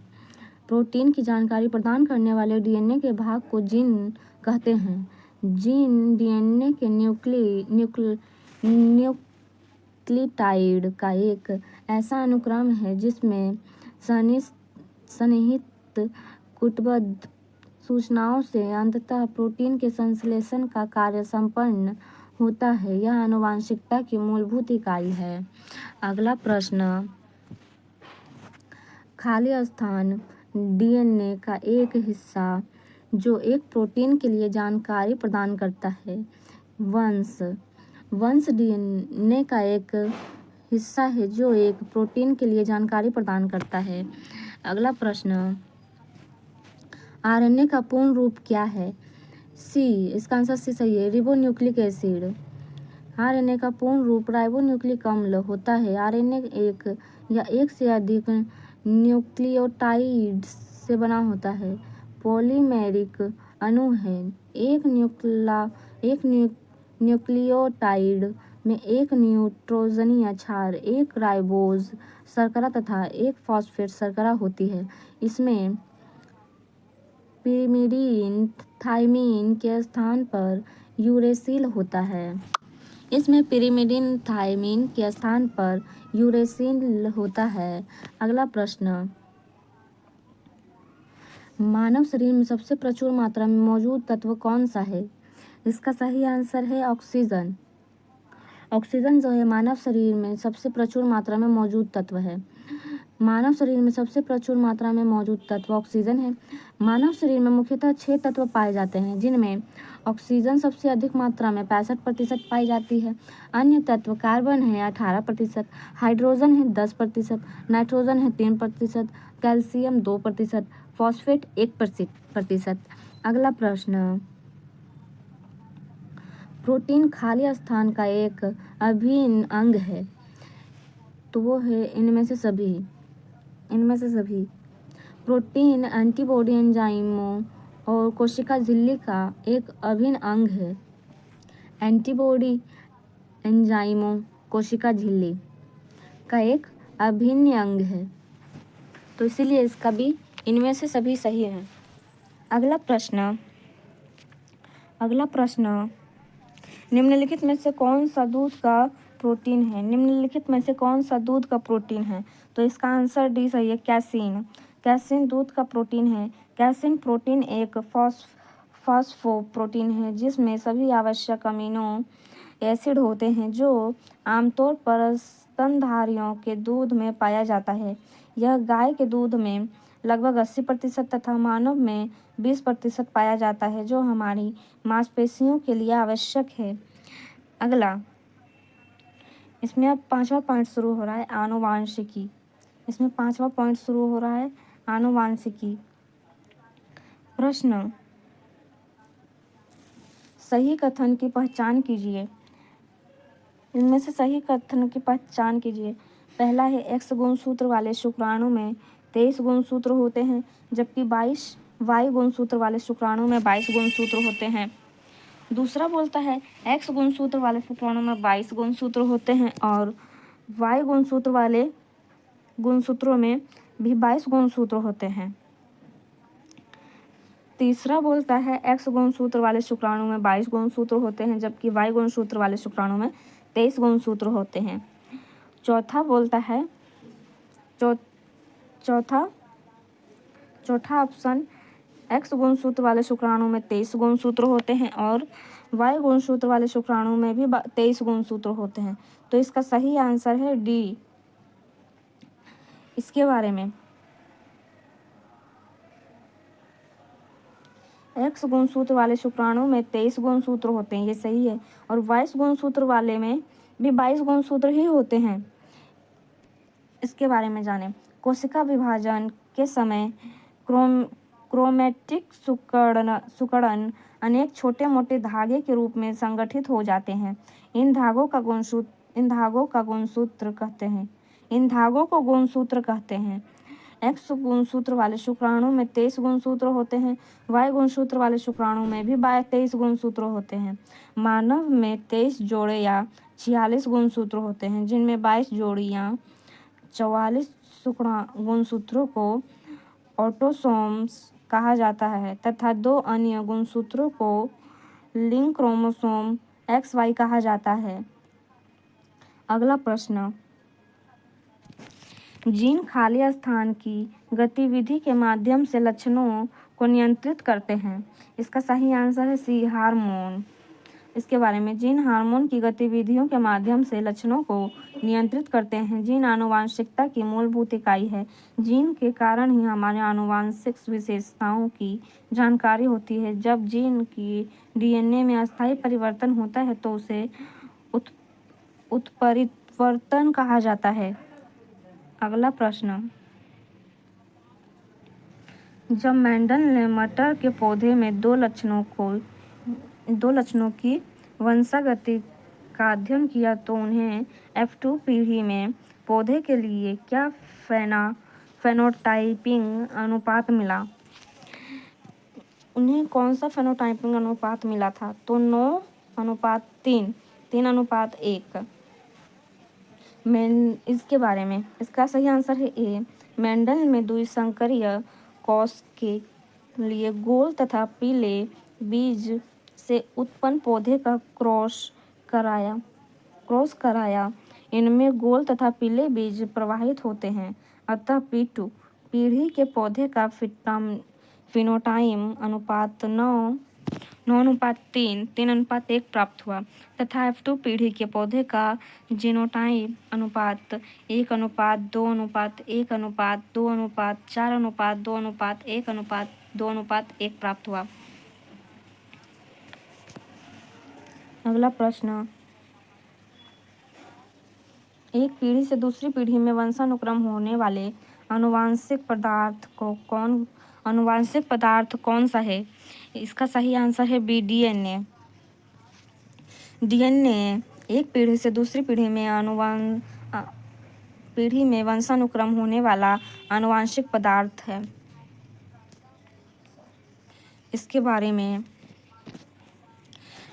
प्रोटीन की जानकारी प्रदान करने वाले डीएनए के भाग को जीन कहते हैं। जीन डीएनए के न्यूक्लियोटाइड का एक ऐसा अनुक्रम है जिसमें सन्निहित कूटबद्ध सूचनाओं से अंततः प्रोटीन के संश्लेषण का कार्य संपन्न होता है। यह आनुवांशिकता की मूलभूत इकाई है। अगला प्रश्न, खाली स्थान डीएनए का एक हिस्सा जो एक प्रोटीन के लिए जानकारी प्रदान करता है। वंश डीएनए का एक हिस्सा है जो एक प्रोटीन के लिए जानकारी प्रदान करता है। अगला प्रश्न, आरएनए का पूर्ण रूप क्या है? सी, इसका आंसर सी सही है, रिबोन्यूक्लिक एसिड। आरएनए का पूर्ण रूप राइबोन्यूक्लिक अम्ल होता है। आरएनए एक या एक से अधिक न्यूक्लियोटाइड से बना होता है। पॉलीमेरिक अणु है। एक न्यूक्लियोटाइड में एक न्यूट्रोजनीय क्षार, एक राइबोज शर्करा तथा एक फॉस्फेट शर्करा होती है। इसमें पिरिमिडीन थाइमीन के स्थान पर यूरेसिल होता है। इसमें पिरिमिडीन थाइमीन के स्थान पर यूरेसिल होता है। अगला प्रश्न, मानव शरीर में सबसे प्रचुर मात्रा में मौजूद तत्व कौन सा है? इसका सही आंसर है ऑक्सीजन। ऑक्सीजन जो है मानव शरीर में सबसे प्रचुर मात्रा में मौजूद तत्व है। मानव शरीर में सबसे प्रचुर मात्रा में मौजूद तत्व ऑक्सीजन है। मानव शरीर में मुख्यतः 6 तत्व पाए जाते हैं, जिनमें ऑक्सीजन सबसे अधिक मात्रा में 65% पाई जाती है। अन्य तत्व कार्बन है 18%, हाइड्रोजन है 10%, नाइट्रोजन है 3%, कैल्शियम 2%, फॉस्फेट 1%। अगला प्रश्न, प्रोटीन खाली स्थान का एक अभिन्न अंग है, तो वो है इनमें से सभी। प्रोटीन एंटीबॉडी एंजाइमों और कोशिका झिल्ली का एक अभिन्न अंग है। एंटीबॉडी एंजाइमों कोशिका झिल्ली का एक अभिन्न अंग है, तो इसीलिए इसका भी इनमें से सभी सही है। अगला प्रश्न, निम्नलिखित में से कौन सा दूध का प्रोटीन है? निम्नलिखित में से कौन सा दूध का प्रोटीन है? तो इसका आंसर डी सही है, कैसीन। कैसीन दूध का प्रोटीन है। कैसीन प्रोटीन एक फॉस्फोप्रोटीन है, जिसमें सभी आवश्यक अमीनो एसिड होते हैं, जो आमतौर पर स्तनधारियों के दूध में पाया जाता है। यह गाय के दूध में लगभग 80% तथा मानव में 20% पाया जाता है, जो हमारी मांसपेशियों के लिए आवश्यक है। अगला, इसमें अब 5वां पॉइंट शुरू हो रहा है, आनुवांशिकी। प्रश्न, सही कथन की पहचान कीजिए। इनमें से सही कथन की पहचान कीजिए। पहला है, एक्स गुणसूत्र वाले शुक्राणु में 23 गुणसूत्र होते हैं, जबकि 22 वाई गुणसूत्र वाले शुक्राणु में 22 गुणसूत्र होते हैं। दूसरा बोलता है, एक्स गुणसूत्र वाले शुक्राणु में 22 गुणसूत्र होते हैं और वाई गुणसूत्र वाले गुणसूत्रों में भी 22 गुणसूत्र होते हैं। तीसरा बोलता है, एक्स गुणसूत्र वाले शुक्राणु में 22 गुणसूत्र होते हैं, जबकि वाई गुणसूत्र वाले शुक्राणु में 23 गुणसूत्र होते हैं। चौथा बोलता है, चौथा ऑप्शन, एक्स गुणसूत्र वाले शुक्राणु में 23 गुणसूत्र होते हैं और वाई गुणसूत्र वाले शुक्राणु में भी 23 गुणसूत्र होते हैं, तो इसका सही आंसर है डी। इसके बारे में, एक्स गुणसूत्र वाले शुक्राणु में 23 गुणसूत्र होते हैं, ये सही है, और 22 गुणसूत्र वाले में भी 22 गुणसूत्र ही होते हैं। इसके बारे में जानें। कोशिका विभाजन के समय क्रोमैटिक सिकुड़न अनेक छोटे मोटे धागे के रूप में संगठित हो जाते हैं। इन धागों को गुणसूत्र कहते हैं। एक्स गुणसूत्र वाले शुक्राणु में 23 गुणसूत्र होते हैं। वाई गुणसूत्र वाले शुक्राणु में भी 23 गुणसूत्र होते हैं। मानव में 23 जोड़े या 46 गुणसूत्र होते हैं, जिनमें 22 जोड़ी या 44 गुणसूत्रों को ऑटोसोम्स कहा जाता है तथा 2 अन्य गुणसूत्रों को लिंक क्रोमोसोम XY कहा जाता है। अगला प्रश्न, जीन खाली स्थान की गतिविधि के माध्यम से लक्षणों को नियंत्रित करते हैं। इसका सही आंसर है सी, हार्मोन। इसके बारे में, जीन हार्मोन की गतिविधियों के माध्यम से लक्षणों को नियंत्रित करते हैं। जीन आनुवांशिकता की मूलभूत इकाई है। जीन के कारण ही हमारे आनुवांशिक विशेषताओं की जानकारी होती है। जब जीन की DNA में अस्थायी परिवर्तन होता है तो उसे उत्परिवर्तन कहा जाता है। अगला प्रश्न, जब मेंडल ने मटर के पौधे में दो लक्षणों की वंशागति का अध्ययन किया तो उन्हें F2 पीढ़ी में पौधे के लिए क्या फेनोटाइपिंग अनुपात मिला? उन्हें कौन सा फेनोटाइपिंग अनुपात मिला था? तो 9:3, 3:1। इसके बारे में इसका सही आंसर है ए। मेंडल में द्विसंकरीय कोष के लिए गोल तथा पीले बीज से उत्पन्न पौधे का क्रॉस कराया। इनमें गोल तथा पीले बीज प्रवाहित होते हैं, अतः P2 पीढ़ी के पौधे का फिनोटाइप अनुपात 9:3, 3:1 प्राप्त हुआ तथा F2 पीढ़ी के पौधे का जीनोटाइप अनुपात 1:2:1:2:4:2:1:1 प्राप्त हुआ। अगला प्रश्न, एक पीढ़ी से दूसरी पीढ़ी में वंशानुक्रम होने वाले आनुवांशिक पदार्थ कौन सा है? इसका सही आंसर है बी, DNA। DNA एक पीढ़ी से दूसरी पीढ़ी में वंशानुक्रम होने वाला आनुवांशिक पदार्थ है। इसके बारे में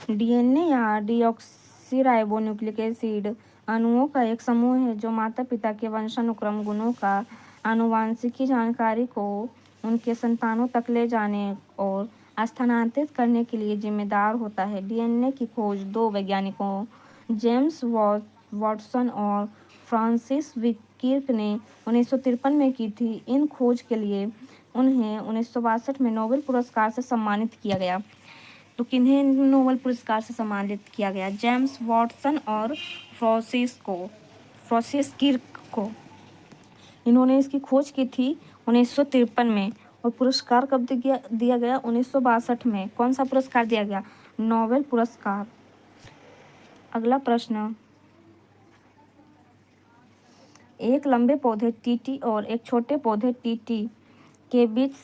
DNA या डीऑक्सीराइबोन्यूक्लिक एसिड अणुओं का एक समूह है जो माता पिता के वंशानुक्रम गुणों का आनुवांशिकी जानकारी को उनके संतानों तक ले जाने और स्थानांतरित करने के लिए जिम्मेदार होता है। DNA की खोज दो वैज्ञानिकों जेम्स वाटसन और फ्रांसिस क्रिक ने 1953 में की थी। इन खोज के लिए उन्हें 1962 में नोबेल पुरस्कार से सम्मानित किया गया। तो किन्हें नोबेल पुरस्कार से सम्मानित किया गया? जेम्स वाटसन और फ्रांसिस क्रिक को। इन्होंने इसकी खोज की थी 1953 में और पुरस्कार कब दिया गया? 1962 में। कौन सा पुरस्कार दिया गया? नोबेल पुरस्कार। अगला प्रश्न, एक लंबे पौधे TT और एक छोटे पौधे TT के बीच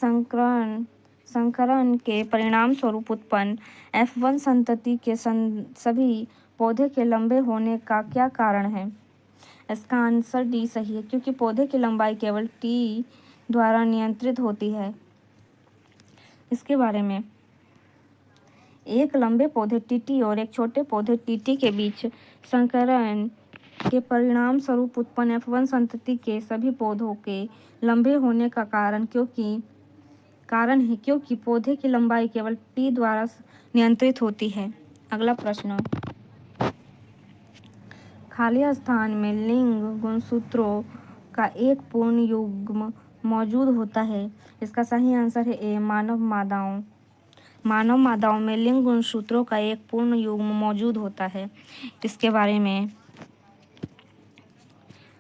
संकरण के परिणाम स्वरूप उत्पन्न F1 संतति के सभी पौधे के लंबे होने का क्या कारण है? इसका आंसर डी सही है, क्योंकि पौधे की लंबाई केवल T द्वारा नियंत्रित होती है। इसके बारे में, एक लंबे पौधे TT और एक छोटे पौधे TT के बीच संकरण के परिणाम स्वरूप उत्पन्न F1 संतति के सभी पौधों के लंबे होने का कारण है क्योंकि पौधे की लंबाई केवल T द्वारा नियंत्रित होती है। अगला प्रश्न, खाली स्थान में लिंग गुणसूत्रों का एक पूर्ण युग्म मौजूद होता है। इसका सही आंसर है ए, मानव मादाओं में लिंग गुणसूत्रों का एक पूर्ण युग्म मौजूद होता है। इसके बारे में,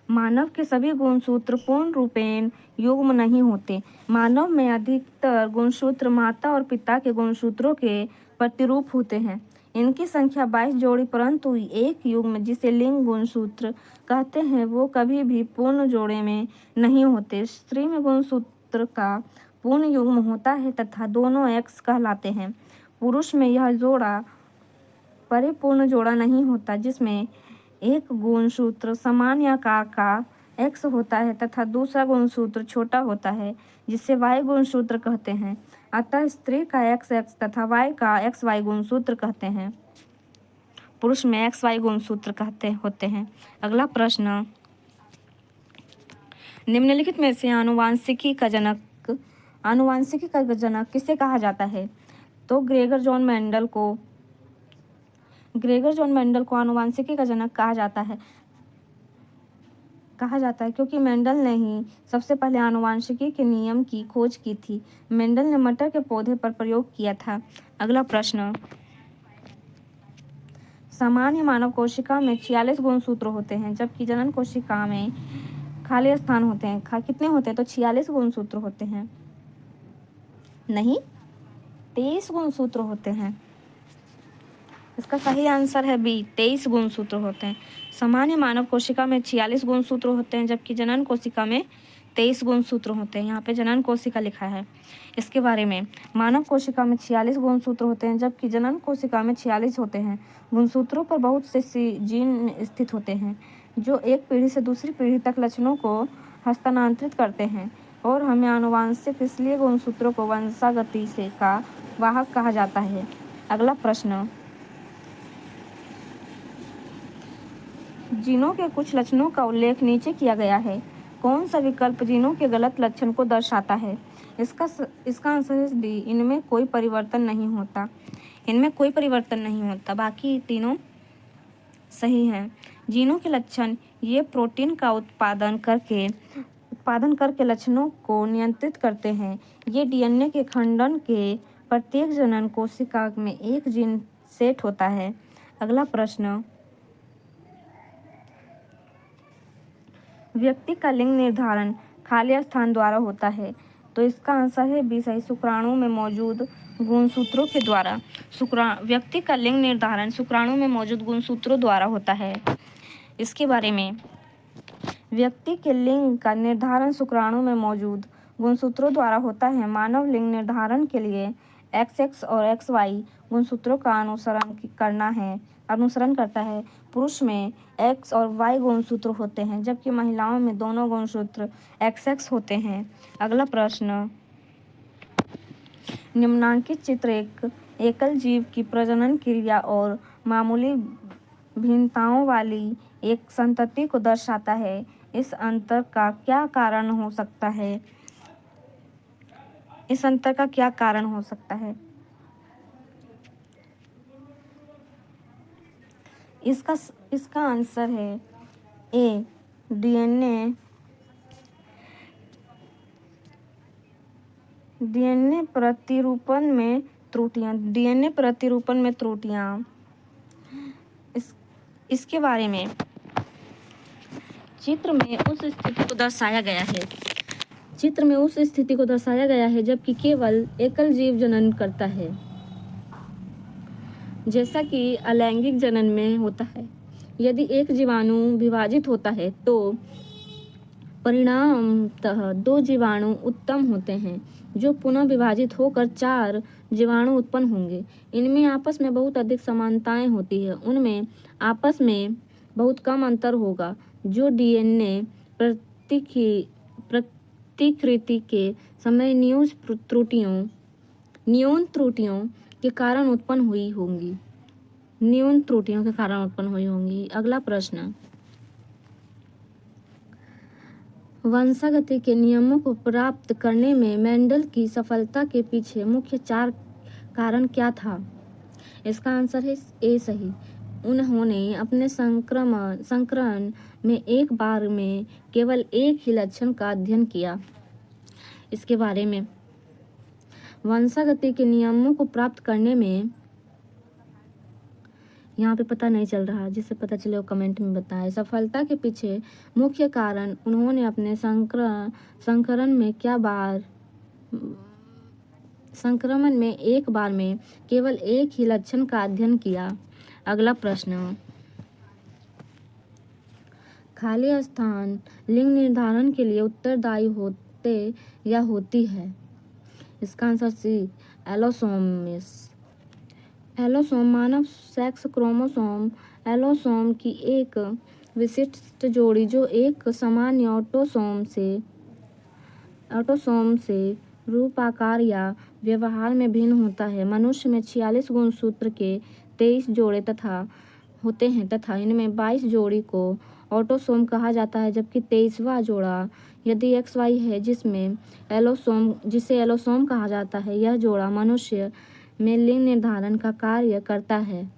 मानव के सभी गुणसूत्र पूर्ण रूपेण युग्म नहीं होते। मानव में अधिकतर गुणसूत्र माता और पिता के गुणसूत्रों के प्रतिरूप होते हैं। इनकी संख्या 22 जोड़ी, परंतु एक युग्म जिसे लिंग गुणसूत्र कहते हैं वो कभी भी पूर्ण जोड़े में नहीं होते। स्त्री में गुणसूत्र का पूर्ण युग्म होता है तथा दोनों X कहलाते हैं। पुरुष में यह जोड़ा परिपूर्ण जोड़ा नहीं होता, जिसमें एक गुणसूत्र समान आकार का X होता है तथा दूसरा गुणसूत्र छोटा होता है, जिसे Y गुणसूत्र कहते हैं। अतः स्त्री का XX तथा Y का XY गुणसूत्र कहते हैं। पुरुष में XY गुणसूत्र होते हैं। अगला प्रश्न, निम्नलिखित में से आनुवांशिकी का जनक किसे कहा जाता है? तो ग्रेगर जॉन मेंडल को आनुवांशिकी का जनक कहा जाता है क्योंकि मेंडल ने ही सबसे पहले आनुवांशिकी के नियम की खोज की थी। मेंडल ने मटर के पौधे पर प्रयोग किया था। अगला प्रश्न, सामान्य मानव कोशिका में 46 गुणसूत्र होते हैं, जबकि जनन कोशिका में खाली स्थान होते हैं। कितने होते हैं? तो 46 गुणसूत्र होते हैं। नहीं, 23 गुणसूत्र होते हैं। इसका सही आंसर है बी, 23 गुणसूत्र होते हैं। सामान्य मानव कोशिका में 46 गुणसूत्र होते हैं, जबकि जनन कोशिका में 23 गुणसूत्र होते हैं। यहाँ पे जनन कोशिका लिखा है। इसके बारे में मानव कोशिका में 46 गुणसूत्र होते हैं, जबकि जनन कोशिका में 46 होते हैं। गुणसूत्रों पर बहुत से जीन स्थित होते हैं जो एक पीढ़ी से दूसरी पीढ़ी तक लक्षणों को हस्तांतरित करते हैं और हमें आनुवांशिक, इसलिए गुणसूत्रों को वंशागति से का वाहक कहा जाता है। अगला प्रश्न, जीनों के कुछ लक्षणों का उल्लेख नीचे किया गया है। कौन सा विकल्प जीनों के गलत लक्षण को दर्शाता है? इसका आंसर है डी, इनमें कोई परिवर्तन नहीं होता। इनमें कोई परिवर्तन नहीं होता, बाकी तीनों सही हैं। जीनों के लक्षण ये प्रोटीन का उत्पादन करके लक्षणों को नियंत्रित करते हैं। ये डीएनए के खंडन के प्रत्येक जनन कोशिका में एक जीन सेट होता है। अगला प्रश्न, व्यक्ति का लिंग निर्धारण खाली स्थान द्वारा होता है। तो इसका आंसर है बी सही, शुक्राणु में मौजूद गुणसूत्रों के द्वारा। व्यक्ति का लिंग निर्धारण शुक्राणु में मौजूद गुणसूत्रों द्वारा होता है। इसके बारे में व्यक्ति के लिंग का निर्धारण शुक्राणु में मौजूद गुणसूत्रों द्वारा होता है। मानव लिंग निर्धारण के लिए XX और XY गुणसूत्रों का अनुसरण करता है। पुरुष में X और Y गुणसूत्र होते हैं, जबकि महिलाओं में दोनों गुणसूत्र XX होते हैं। अगला प्रश्न, निम्नांकित चित्र एक एकल जीव की प्रजनन क्रिया और मामूली भिन्नताओं वाली एक संतति को दर्शाता है। इस अंतर का क्या कारण हो सकता है? इसका आंसर है ए, डीएनए प्रतिरूपण में त्रुटियां। इसके बारे में चित्र में उस स्थिति को दर्शाया गया है जबकि केवल एकल जीव जनन करता है, जैसा कि अलैंगिक जनन में होता है। यदि एक जीवाणु विभाजित होता है तो परिणामतः 2 जीवाणु उत्पन्न होते हैं, जो पुनः विभाजित होकर 4 जीवाणु उत्पन्न होंगे। इनमें आपस में बहुत अधिक समानताएं होती है। उनमें आपस में बहुत कम अंतर होगा, जो डीएनए प्रतिकृति के समय न्यून त्रुटियों के कारण उत्पन्न हुई होंगी। अगला प्रश्न, वंशागति के नियमों को प्राप्त करने में मेंडल की सफलता के पीछे मुख्य 4 कारण क्या था? इसका आंसर है ए सही, उन्होंने अपने संकरण में एक बार में केवल एक ही लक्षण का अध्ययन किया। इसके बारे में वंशागति के नियमों को प्राप्त करने में, यहाँ पे पता नहीं चल रहा, जिससे पता चले वो कमेंट में बताएं। सफलता के पीछे मुख्य कारण, उन्होंने अपने संकरण में एक बार में केवल एक ही लक्षण का अध्ययन किया। अगला प्रश्न, खाली स्थान लिंग निर्धारण के लिए उत्तरदायी होते या होती है? इसका आंसर सी, एलोसोम मानव सेक्स क्रोमोसोम एलोसोम की एक विशिष्ट जोड़ी जो एक सामान्य ऑटोसोम से रूपाकार या व्यवहार में भिन्न होता है। मनुष्य में 46 गुणसूत्र के 23 जोड़े होते हैं तथा इनमें 22 जोड़ी को ऑटोसोम कहा जाता है, जबकि 23वां जोड़ा यदि XY है जिसे एलोसोम कहा जाता है। यह जोड़ा मनुष्य में लिंग निर्धारण का कार्य करता है।